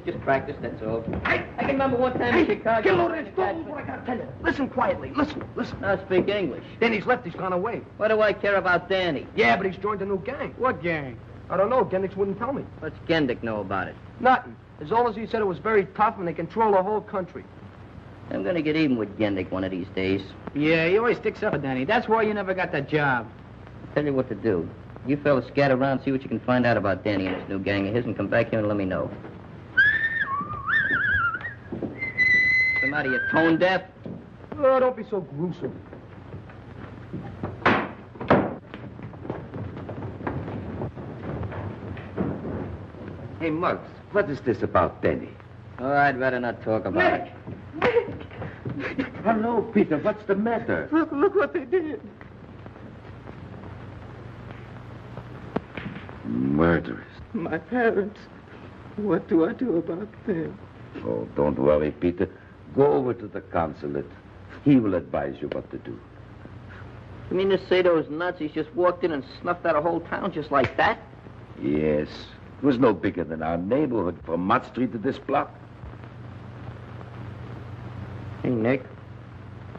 that's all. I can remember one time in Chicago. Get a load of this. Don't move what I gotta tell you. Listen quietly. Listen. Now speak English. Danny's left. He's gone away. What do I care about Danny? Yeah, but he's joined a new gang. What gang? I don't know. Gendick wouldn't tell me. What's Gendick know about it? Nothing. As long as he said it was very tough and they control the whole country. I'm gonna get even with Gendick one of these days. Yeah, he always sticks up for Danny. That's why you never got that job. Tell you what to do. You fellas scatter around, see what you can find out about Danny and this new gang of his, and come back here and let me know. What's the matter, you tone deaf? Oh, don't be so gruesome. Hey, Muggs, what is this about Danny? Oh, I'd rather not talk about it. Hello, Peter. What's the matter? Look what they did. Murderers. My parents. What do I do about them? Oh, don't worry, Peter. Go over to the consulate. He will advise you what to do. You mean to say those Nazis just walked in and snuffed out a whole town just like that? Yes. It was no bigger than our neighborhood from Mott Street to this block. Hey, Nick.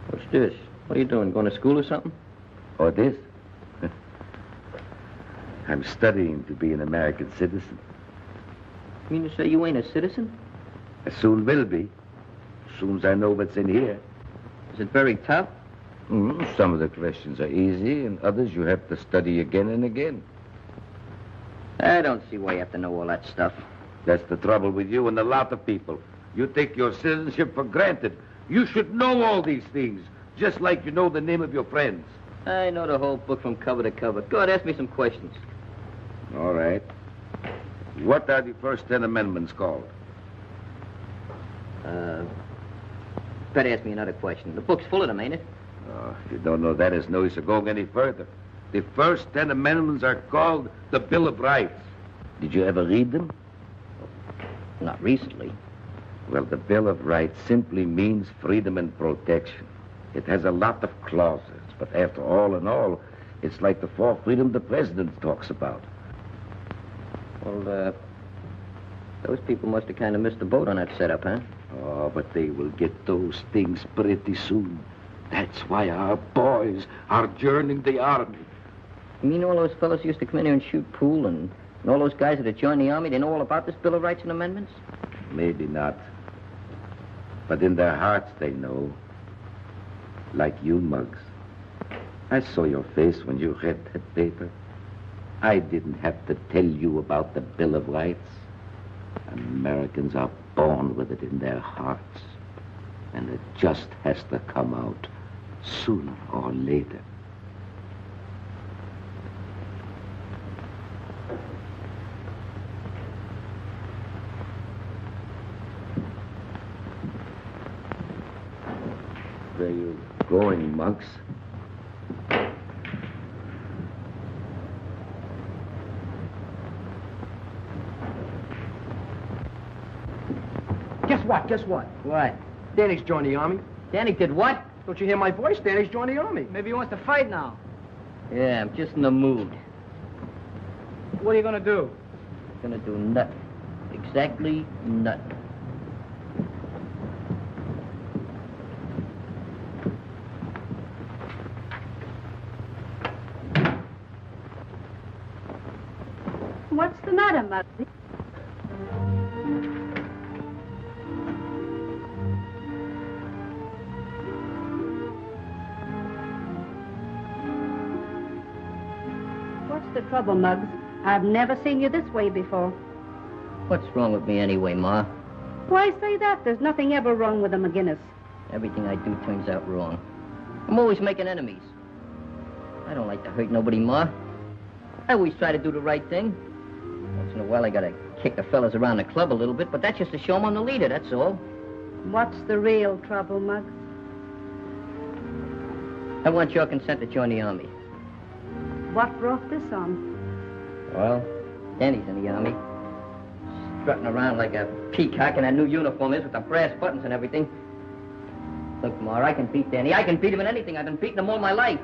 What's this? What are you doing? Going to school or something? Oh, this? I'm studying to be an American citizen. You mean to say you ain't a citizen? I soon will be. As soon as I know what's in here. Is it very tough? Some of the questions are easy, and others you have to study again and again. I don't see why you have to know all that stuff. That's the trouble with you and a lot of people. You take your citizenship for granted. You should know all these things, just like you know the name of your friends. I know the whole book from cover to cover. Go ahead, ask me some questions. All right. What are the first 10 amendments called? Better ask me another question. The book's full of them, ain't it? Oh, if you don't know that, it's no use of going any further. The first 10 amendments are called the Bill of Rights. Did you ever read them? Not recently. Well, the Bill of Rights simply means freedom and protection. It has a lot of clauses, but after all in all, it's like the fourth freedom the president talks about. Well, those people must have kind of missed the boat on that setup, huh? Oh, but they will get those things pretty soon. That's why our boys are joining the army. You mean all those fellas used to come in here and shoot pool, and all those guys that have joined the army, they know all about this Bill of Rights and Amendments? Maybe not. But in their hearts, they know. Like you, Muggs. I saw your face when you read that paper. I didn't have to tell you about the Bill of Rights. Americans are born with it in their hearts. And it just has to come out sooner or later. Where are you going, Muggs? Guess what? What? Danny's joined the army. Danny did what? Don't you hear my voice? Danny's joined the army. Maybe he wants to fight now. Yeah, I'm just in the mood. What are you gonna do? Gonna do nothing. Exactly nothing. What's the matter, Muggsy? What's the trouble, Muggs? I've never seen you this way before. What's wrong with me anyway, Ma? Why say that? There's nothing ever wrong with a McGinnis. Everything I do turns out wrong. I'm always making enemies. I don't like to hurt nobody, Ma. I always try to do the right thing. Once in a while, I gotta kick the fellas around the club a little bit, but that's just to show 'em I'm the leader, that's all. What's the real trouble, Muggs? I want your consent to join the Army. What brought this on? Well, Danny's in the Army. Strutting around like a peacock in that new uniform is with the brass buttons and everything. Look, Ma, I can beat Danny. I can beat him in anything. I've been beating him all my life.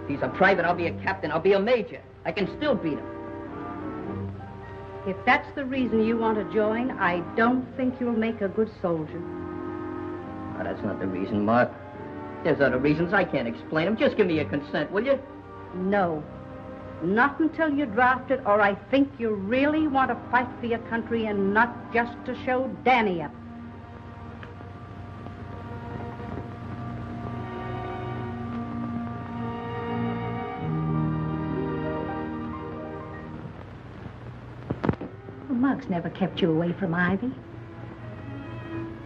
If he's a private, I'll be a captain. I'll be a major. I can still beat him. If that's the reason you want to join, I don't think you'll make a good soldier. Oh, that's not the reason, Mark. There's other reasons. I can't explain them. Just give me your consent, will you? No. Not until you're drafted, or I think you really want to fight for your country and not just to show Danny up. Muggs never kept you away from Ivy.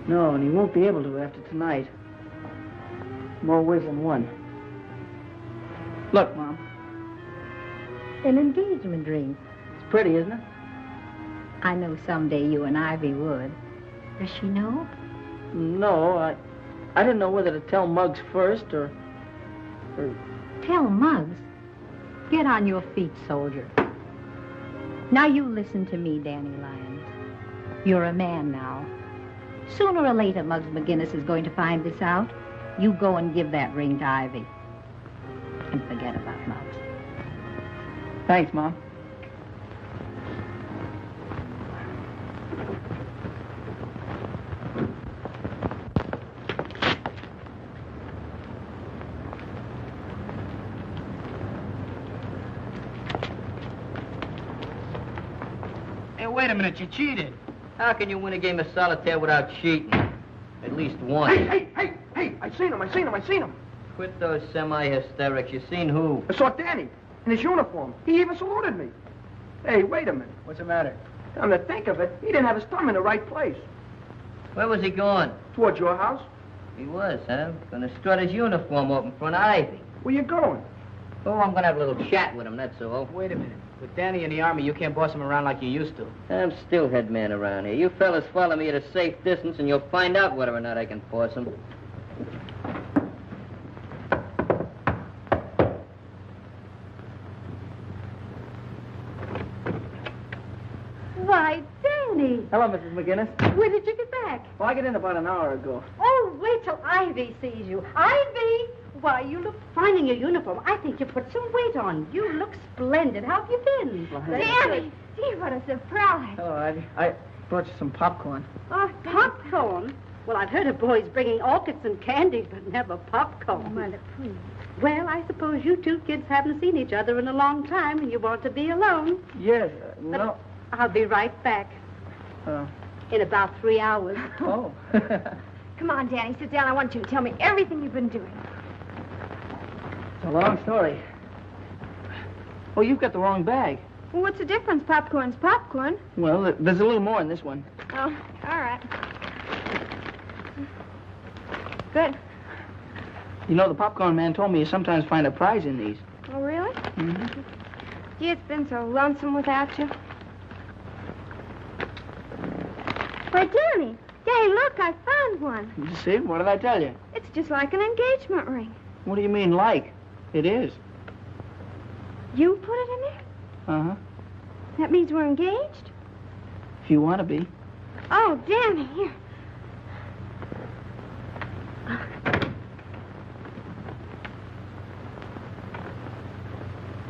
No, and he won't be able to after tonight. More ways than one. Look, Mom. An engagement ring. It's pretty, isn't it? I know someday you and Ivy would. Does she know? No, I didn't know whether to tell Muggs first or... Tell Muggs? Get on your feet, soldier. Now you listen to me, Danny Lyons. You're a man now. Sooner or later, Muggs McGinnis is going to find this out. You go and give that ring to Ivy. And forget about Muggs. Thanks, Mom. Hey, wait a minute, you cheated. How can you win a game of solitaire without cheating? At least once. Hey, I seen him. Quit those semi-hysterics. You seen who? I saw Danny in his uniform. He even saluted me. Hey, wait a minute. What's the matter? Come to think of it, he didn't have his thumb in the right place. Where was he going? Towards your house. He was, huh? Gonna strut his uniform up in front of Ivy. Where you going? Oh, I'm gonna have a little chat with him, that's all. Wait a minute. With Danny in the Army, you can't boss him around like you used to. I'm still head man around here. You fellas follow me at a safe distance, and you'll find out whether or not I can force him. Why, Danny! Hello, Mrs. McGinnis. When did you get back? Well, I got in about an hour ago. Oh, wait till Ivy sees you. Ivy! Why, you look fine in your uniform. I think you put some weight on. You look splendid. How have you been? Well, Danny! Gee, what a surprise. Oh, I brought you some popcorn. Oh, popcorn? Well, I've heard of boys bringing orchids and candy, but never popcorn. Mother, please. Well, I suppose you two kids haven't seen each other in a long time, and you want to be alone. Yes, no. I'll be right back. In about 3 hours. Oh. Come on, Danny, sit down. I want you to tell me everything you've been doing. It's a long story. Oh, you've got the wrong bag. Well, what's the difference? Popcorn's popcorn. Well, there's a little more in this one. Oh, all right. Good. You know, the popcorn man told me you sometimes find a prize in these. Oh, really? Mm-hmm. Gee, it's been so lonesome without you. Why, Danny, hey, look, I found one. You see? What did I tell you? It's just like an engagement ring. What do you mean, like? It is. You put it in there? Uh-huh. That means we're engaged? If you want to be. Oh, Danny, here.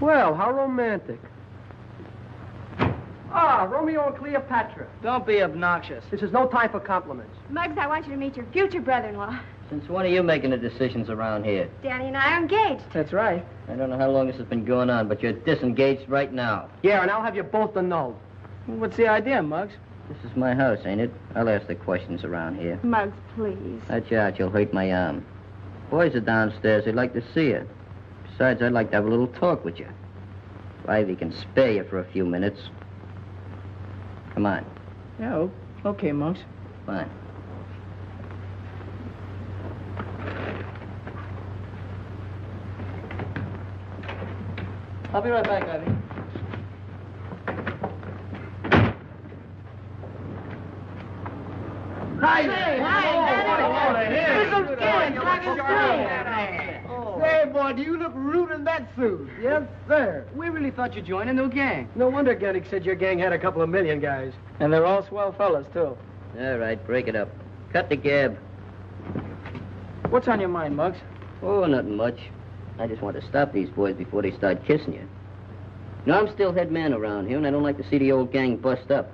Well, how romantic. Ah, Romeo and Cleopatra. Don't be obnoxious. This is no time for compliments. Muggs, I want you to meet your future brother-in-law. Since when are you making the decisions around here? Danny and I are engaged. That's right. I don't know how long this has been going on, but you're disengaged right now. Yeah, and I'll have you both to know. What's the idea, Muggs? This is my house, ain't it? I'll ask the questions around here. Muggs, please. Watch out, you'll hurt my arm. Boys are downstairs. They'd like to see you. Besides, I'd like to have a little talk with you. If Ivy can spare you for a few minutes. Come on. Yeah, okay, Muggs. Fine. I'll be right back, Ivy. Say, boy, do you look rude in that suit? Yes, sir. We really thought you'd join a new gang. No wonder Gendick said your gang had a couple of million guys. And they're all swell fellas, too. All right, break it up. Cut the gab. What's on your mind, Muggs? Oh, nothing much. I just want to stop these boys before they start kissing you. You know, I'm still head man around here, and I don't like to see the old gang bust up.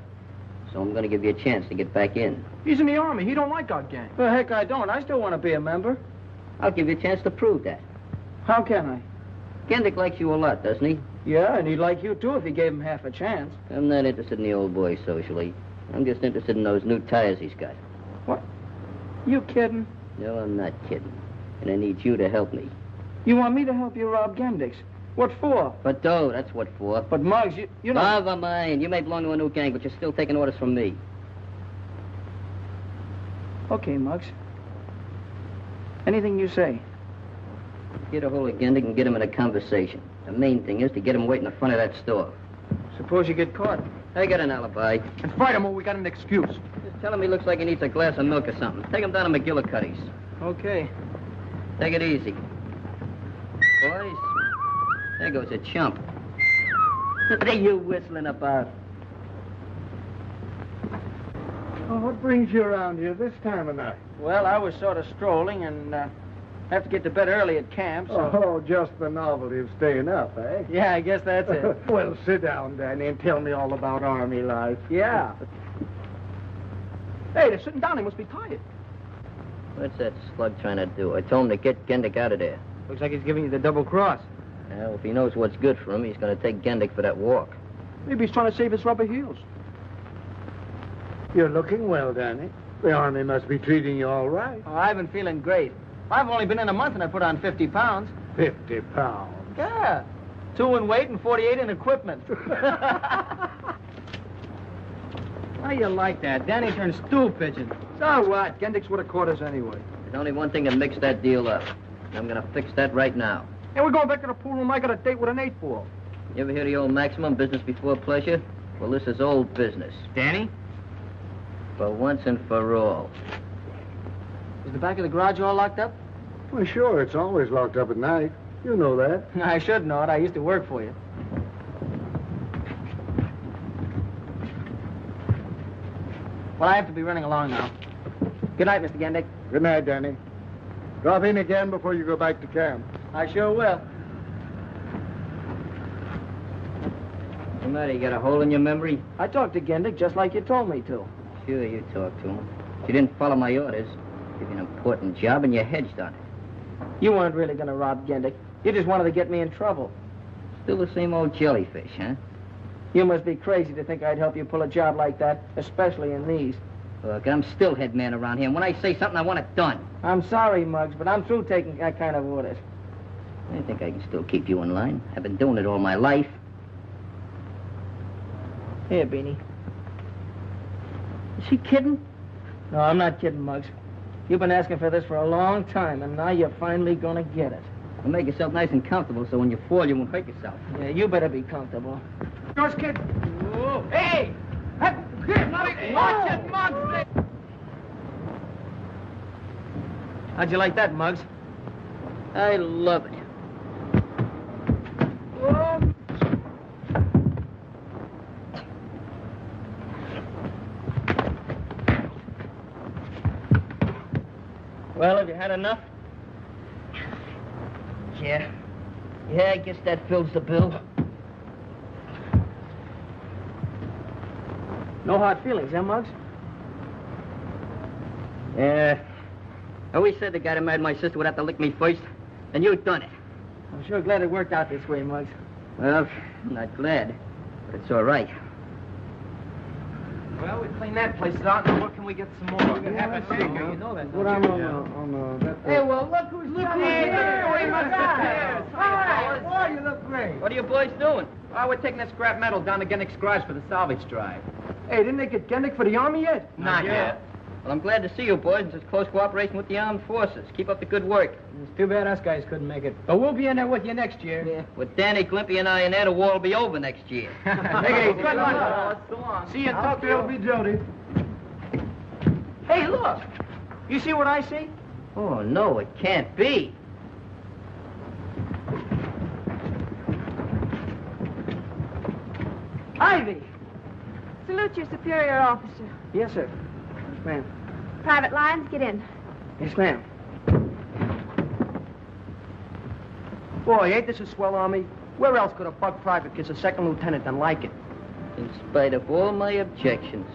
So I'm going to give you a chance to get back in. He's in the Army. He don't like our gang. Well, heck, I don't. I still want to be a member. I'll give you a chance to prove that. How can I? Gendick likes you a lot, doesn't he? Yeah, and he'd like you, too, if he gave him half a chance. I'm not interested in the old boy socially. I'm just interested in those new tires he's got. What? You kidding? No, I'm not kidding. And I need you to help me. You want me to help you rob Gendick's? What for? For dough, that's what for. But, Muggs, you know... Never mind. You may belong to a new gang, but you're still taking orders from me. Okay, Muggs. Anything you say. Get a hold of Gendick and get him in a conversation. The main thing is to get him waiting in front of that store. Suppose you get caught. I got an alibi. And fight him or we got an excuse. Just tell him he looks like he needs a glass of milk or something. Take him down to McGillicuddy's. Okay. Take it easy. Boys, there goes a chump. What are you whistling about? Oh, what brings you around here this time of night? Well, I was sort of strolling and have to get to bed early at camp, so... Oh, just the novelty of staying up, eh? Yeah, I guess that's it. Well, sit down, Danny, and tell me all about Army life. Yeah. Hey, they're sitting down. They must be tired. What's that slug trying to do? I told him to get Gendick out of there. Looks like he's giving you the double cross. Well, if he knows what's good for him, he's going to take Gendick for that walk. Maybe he's trying to save his rubber heels. You're looking well, Danny. The Army must be treating you all right. Oh, I've been feeling great. I've only been in a month and I put on 50 pounds. 50 pounds? Yeah. 2 in weight and 48 in equipment. How you like that? Danny turned stool pigeon. So what? Gendick's what a quarters anyway. There's only one thing that makes that deal up. And I'm going to fix that right now. Hey, we're going back to the pool room. I got a date with an 8-ball. You ever hear the old maximum, business before pleasure? Well, this is old business. Danny? For once and for all. Is the back of the garage all locked up? Well, sure. It's always locked up at night. You know that. I should know it. I used to work for you. Well, I have to be running along now. Good night, Mr. Gendick. Good night, Danny. Drop in again before you go back to camp. I sure will. What's the matter? You got a hole in your memory? I talked to Gendick just like you told me to. Sure, you talked to him. You didn't follow my orders. Give you an important job and you hedged on it. You weren't really going to rob Gendick. You just wanted to get me in trouble. Still the same old jellyfish, huh? You must be crazy to think I'd help you pull a job like that, especially in these. Look, I'm still head man around here, and when I say something, I want it done. I'm sorry, Muggs, but I'm through taking that kind of orders. I think I can still keep you in line. I've been doing it all my life. Here, Beanie. Is she kidding? No, I'm not kidding, Muggs. You've been asking for this for a long time, and now you're finally going to get it. Well, make yourself nice and comfortable so when you fall, you won't hurt yourself. Yeah, you better be comfortable. Yours, kid. Whoa. Hey! Watch it, Muggs! How'd you like that, Muggs? I love it. Well, have you had enough? Yeah. Yeah, I guess that fills the bill. No hard feelings, huh, Muggs? Yeah. I always said the guy that married my sister would have to lick me first, and you've done it. I'm sure glad it worked out this way, Muggs. Well, I'm not glad, but it's all right. Well, we cleaned that place out. Now, what can we get some more? We're gonna have a shaker. You know that, What don't I'm you? on that. Hey, well, look who's looking here. Hey, my guy. Hi. Boy, you look great. What are you boys doing? Oh, we're taking that scrap metal down to Gendick's garage for the salvage drive. Hey, didn't they get Gendick for the Army yet? Not yet. Well, I'm glad to see you boys in such close cooperation with the armed forces. Keep up the good work. It's too bad us guys couldn't make it. But we'll be in there with you next year. Yeah. With Danny, Glimpy, and I in there, the war will be over next year. Hey, good luck. So long. See you in Tokyo. Be Jody. Hey, look. You see what I see? Oh, no, it can't be. Ivy. Salute your superior officer. Yes, sir. Yes, ma'am. Private Lyons, get in. Yes, ma'am. Boy, ain't this a swell army? Where else could a bug private get a second lieutenant than like it? In spite of all my objections.